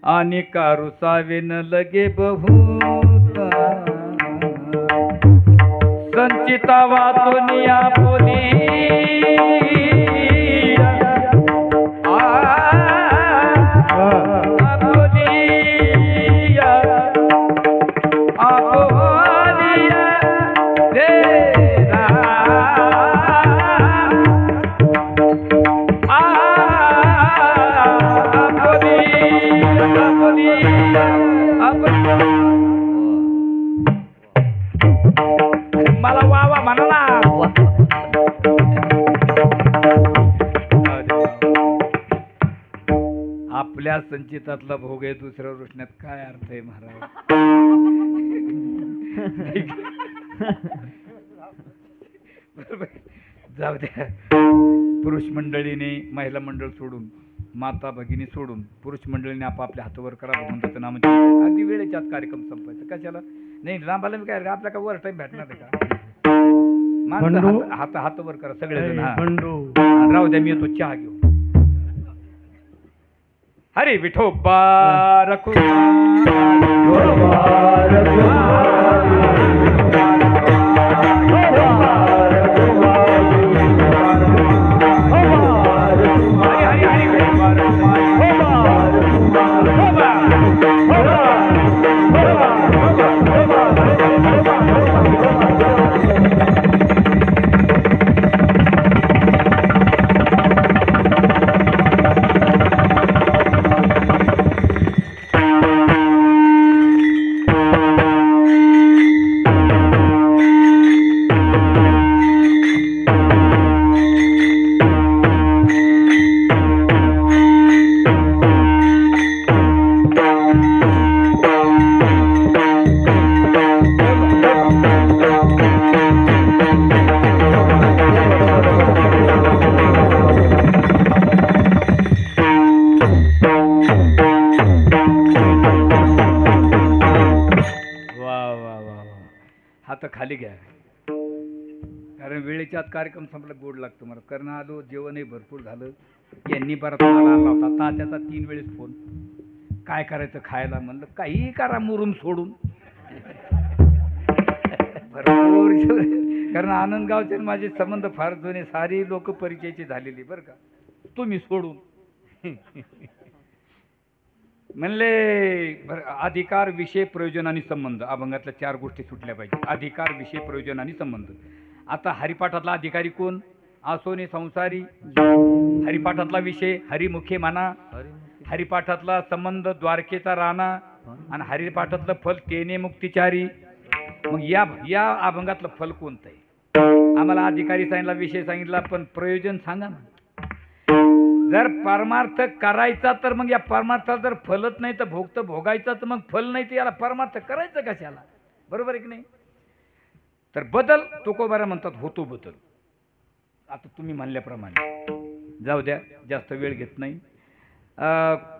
आणि कारुसावेन लगे बहुत संचिता वातुनिया बोली मला वावा म्हणाला. आपल्या संचितातला भोग आहे दुसऱ्या रोषण्यात काय अर्थ आहे महाराज. जाऊ द्या. पुरुष मंडळीने महिला मंडळ सोडून माता भगिनी सोडून पुरुष मंडळीने आपापल्या हातावर करा भगवंताचं नाम. अगदी वेळेच्या आत कार्यक्रम संपायचा कशाला. नाही लांबाला मी काय आपल्या का वर टाइम भेटणार आहे का. माणसं हात वर करा सगळेजण. राहू द्या मी येतो चहा घेऊ. हरे विठोबा रखू खाली घ्या, कारण वेळेच्या आत कार्यक्रम संपला गोड लागतो मला. कारण आलो, जेवणही भरपूर झालं. यांनी परत मला आणला होता तात्याचा 3 वेळेस फोन, काय करायचं खायला. म्हणलं काही करा मुरुम सोडून. भरपूर कारण आनंदगावचे माझे संबंध फार जुने, सारी लोक परिचयाची झालेली बरं का, तुम्ही सोडून. म्हणले अधिकार, विषय, प्रयोजन आणि संबंध, अभंगातल्या 4 गोष्टी सुटल्या पाहिजे. अधिकार, विषय, प्रयोजन आणि संबंध. आता हरिपाठातला अधिकारी कोण? आसोने संसारी. हरिपाठातला विषय हरिमुखे म्हणा, हरिपाठातला संबंध द्वारकेचा राणा, आणि हरिपाठातलं फल तेने मुक्तिचारी. मग या अभंगातलं फल कोणतं आहे? आम्हाला अधिकारी सांगितला, विषय सांगितला, पण प्रयोजन सांगा ना. जर परमार्थ करायचा तर मग या परमार्थाला जर फलच नाही तर भोगतं भोगायचा तर मग फल नाही तर याला परमार्थ करायचं कशाला? बरोबर आहे की नाही? तर बदल तुकोबारा म्हणतात होतो बदल. आता तुम्ही म्हणल्याप्रमाणे जाऊ द्या, जास्त वेळ घेत नाही.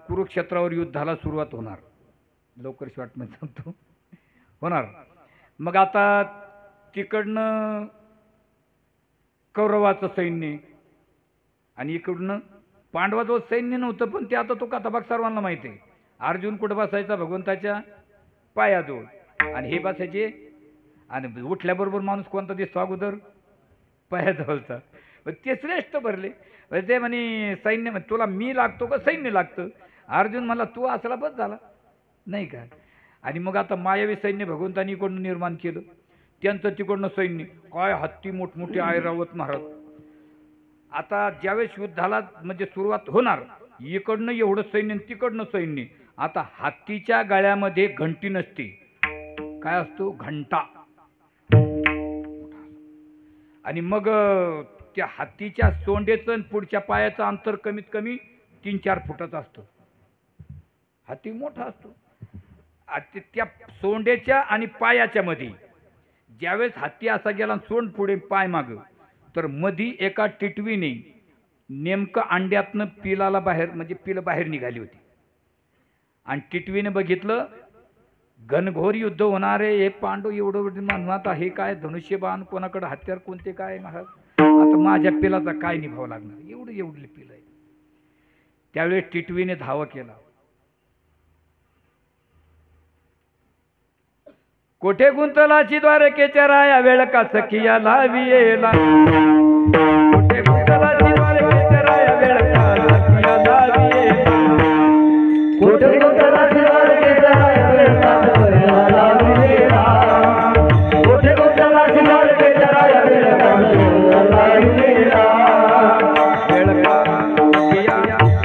कुरुक्षेत्रावर युद्धाला सुरुवात होणार, लवकर शॉर्टमध्ये सांगतो, होणार. मग आता तिकडनं कौरवाचं सैन्य आणि इकडनं पांडवाचं सैन्य नव्हतं, पण ते आता तो कथाभाग सर्वांना माहिती आहे. अर्जुन कुठं बसायचा? भगवंताच्या पायाजवळ, आणि हे बसायचे. आणि उठल्याबरोबर माणूस कोणता दिसतो अगोदर? पायाजवळचा. ते श्रेष्ठ भरले. ते म्हणे सैन्य, तुला मी लागतो का सैन्य लागतं? अर्जुन मला तू असला बस झाला नाही का. आणि मग आता मायावी सैन्य भगवंतानी इकडनं निर्माण केलं, त्यांचं तिकडनं सैन्य काय हत्ती मोठमोठे ऐरावत महाराज. आता ज्यावेळेस युद्धाला म्हणजे सुरुवात होणार, इकडनं एवढं सैन्य तिकडनं सैन्य. आता हत्तीच्या गळ्यामध्ये घंटी नसते, काय असतो? घंटा. आणि मग त्या हत्तीच्या सोंडेचं आणि पुढच्या पायाचं अंतर कमीत कमी 3-4 फुटाचं असतं. हत्ती मोठा असतो. त्या सोंडेच्या आणि पायाच्या मध्ये ज्यावेळेस हत्ती असा गेला, सोंड पुढे पाय माग, तर मधी एका टिटवीने नेमकं अंड्यातनं पिलाला बाहेर, म्हणजे पिलं बाहेर निघाली होती. आणि टिटवीने बघितलं घनघोर युद्ध होणारे, हे पांडव एवढं म्हणत आहे, काय धनुष्यबाण, कोणाकडे हत्यार कोणते काय महाराज, आता माझ्या पिलाचा काय निभाव लागणार, एवढे पिल आहे. त्यावेळेस टिटवीने धावा केला. कोठे गुंतलाची द्वारकेच्या राया, वेळ का सखिया लावियेला. कोठे गुंतलाची द्वारकेच्या राया, वेळ का सखिया लावियेला. कोठे गुंतलाची द्वारकेच्या राया, वेळ का सखिया लावियेला. कोठे गुंतलाची द्वारकेच्या राया, वेळ का सखिया लावियेला. वेळ का सखिया, वेळ का सखिया लावियेला.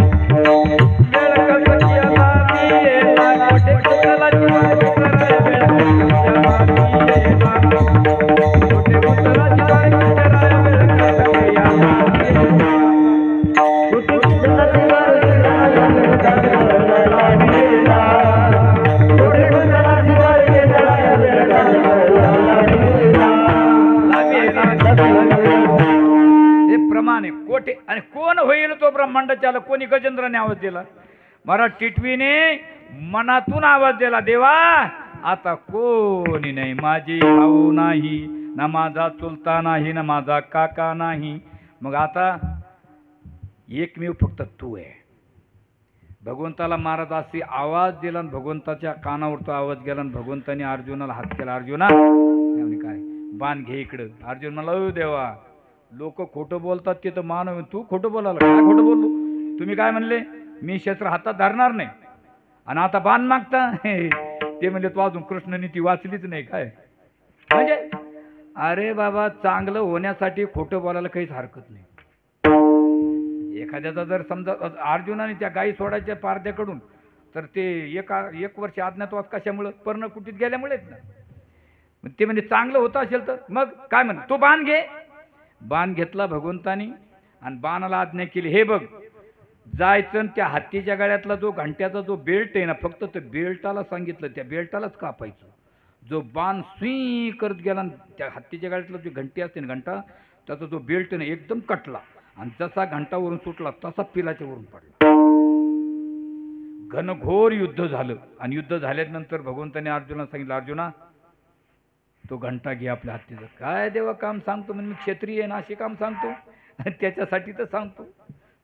कोठे गुंतलाची द्वारकेच्या राया, वेळ प्रमाणे कोठे. आणि कोण होईल तो ब्रह्मांडाच्या? कोणी गजेंद्राने आवाज दिला? मरा टिटवीने मनातून आवाज दिला, देवा आता कोणी नाही, माझी भाऊ नाही, ना माझा चुलता नाही, ना माझा काका नाही, मग आता एकमेव फक्त तू आहे. भगवंताला महाराज अशी आवाज दिला, आणि भगवंताच्या कानावर तो आवाज गेला, आणि भगवंताने अर्जुनाला हात केला, अर्जुना काय बाण घे इकडं. अर्जुन म्हणला, देवा लोक खोटं बोलतात ते तर मानव, तू खोटं बोलायला? काय खोटं बोललो? तुम्ही काय म्हणले? मी शस्त्र हातात धरणार नाही, आणि आता बाण मागता? ते म्हणजे तू अजून कृष्णनीती वाचलीच नाही काय? म्हणजे अरे बाबा, चांगलं होण्यासाठी खोटं बोलायला काहीच हरकत नाही. एखाद्याचा जर समजा अर्जुनाने त्या गायी सोडायच्या पारद्याकडून, तर ते एक वर्ष अज्ञातवास कशामुळं? पर्णकुटीत गेल्यामुळेच ना. ते म्हणजे चांगलं होतं असेल तर मग काय म्हण, तो बाण घे. बाण घेतला भगवंतानी, आणि बाणाला आज्ञा केली, हे बघ जायचं, त्या हत्तीच्या गळ्यातला जो घंट्याचा जो बेल्ट आहे ना, फक्त त्या बेल्टाला सांगितलं, त्या बेल्टालाच कापायचं. जो बाण सुई करत गेला, त्या हत्तीच्या गळ्यातला जो घंटी असते ना, घंटा, त्याचा जो बेल्ट ना एकदम कटला, आणि जसा घंटावरून सुटला तसा पिलाच्या वरून पडला. घनघोर युद्ध झालं. आणि युद्ध झाल्यानंतर भगवंताने अर्जुनाला सांगितलं, अर्जुना तो घंटा घे आपल्या हातीचं. काय देवा काम सांगतो म्हणजे मी क्षत्रिय आहे ना असे काम सांगतो. त्याच्यासाठी तर सांगतो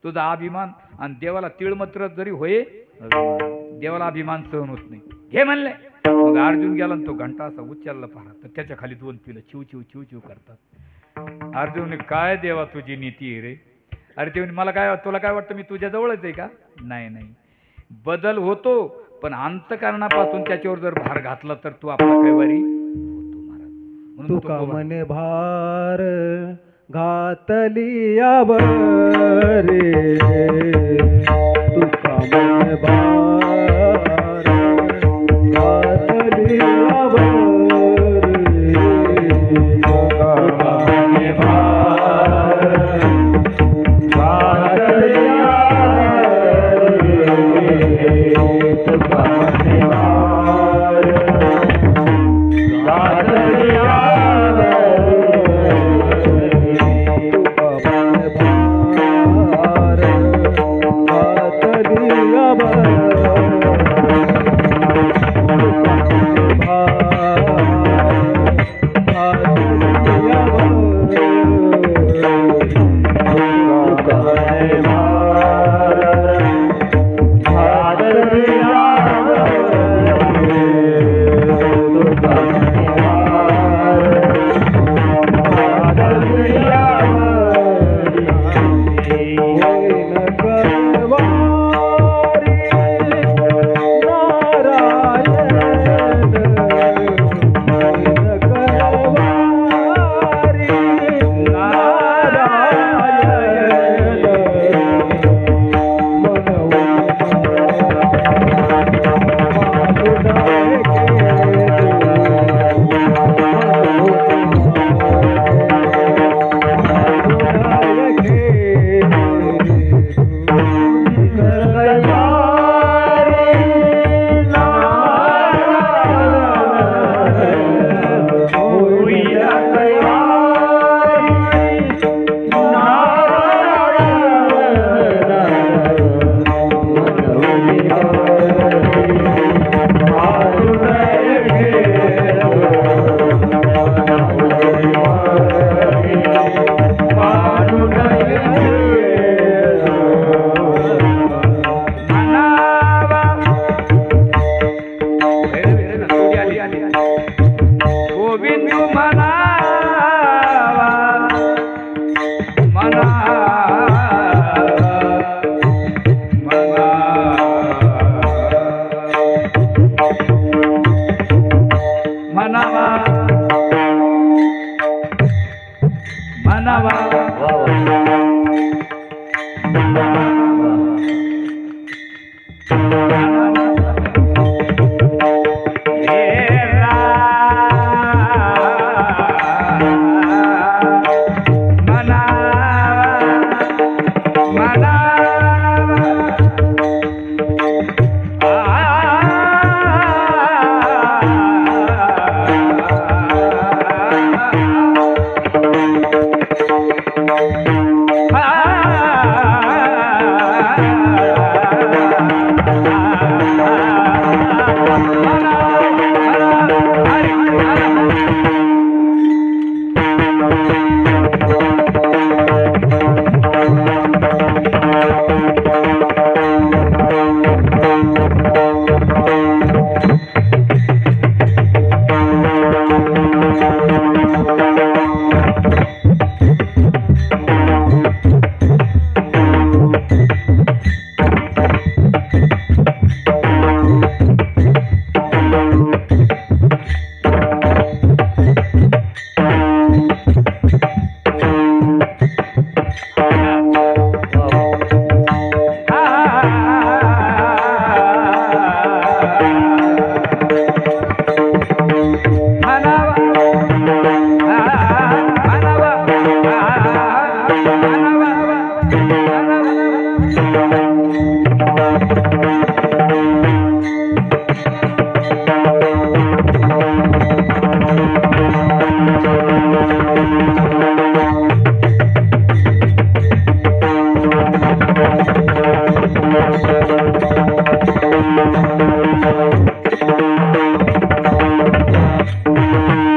तुझा अभिमान. आणि देवाला तिळमत्र जरी होय देवाला अभिमान सहन होत नाही. घे म्हणले. मग अर्जुन गेला आणि तो घंटा असा उचलला पहा तर त्याच्या खाली 2 पिलं चिव चिव चिव चिव करतात. अर्जुन काय देवा तुझी नीती आहे रे. अरे ते मला काय तुला काय वाटतं मी तुझ्या जवळच आहे का. नाही नाही बदल होतो पण अंतकरणापासून त्याच्यावर जर भार घातला तर तू आपला कैवारी होतो महाराज. म्हणून तुका मने भार घातली यावरे तुका मने भार घातली यावरे तुका मने भार घातली यावरे तुका मने भार घातली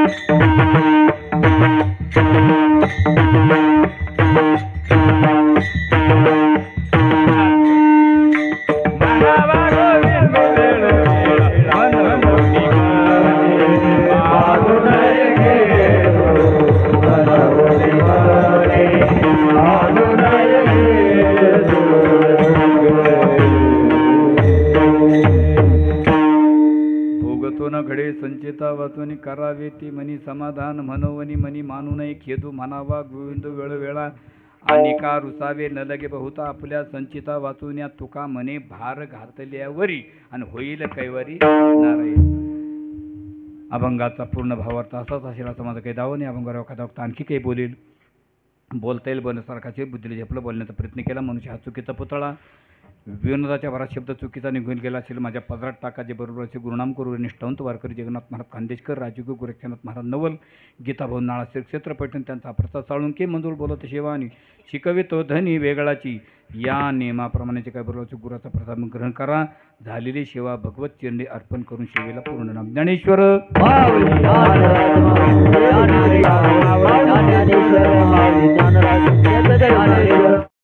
Thank you. गुण घडे संचिता वाचून करावे ती मनी समाधान म्हणवनी मनी मानू नये खेदू म्हणावा गोविंद वेळोवेळा आणि का रुसावे न लगे बहुता आपल्या संचिता वाचून या तुका म्हणे भार घातल्यावरी आणि होईल कैवारी नारायण. अभंगाचा पूर्ण भावार्थ असाच असेल असं माझं काही दावं नाही. अभंगावर एखादा वक्ता आणखी काही बोलेल, बोलता येईल बनसारखाचे बुद्धीला झेपलं बोलण्याचा प्रयत्न केला. मनुष्य हा चुकीचा पुतळा, विनोदाच्या भरात शब्द चुकीचा निघून गेला असेल. माझ्या पदरात टाकाचे बरोबर असे गुरुनाम करू निष्ठावंत वारकरी जगन्नाथ महाराज खानदेशकर, राजयोग गोरक्षनाथ महाराज नवल, गीताभाऊ नाळा क्षेत्र पैठण त्यांचा प्रसाद साळुंके मंजूर बोलत सेवा आणि शिकवितो धनी वेगळाची या नियमाप्रमाणे काय बरोबर गुराचा प्रसाद ग्रहण करा. झालेली सेवा भगवत चरणी अर्पण करून सेवेला पूर्ण नाम ज्ञानेश्वर ज्ञानेश्वर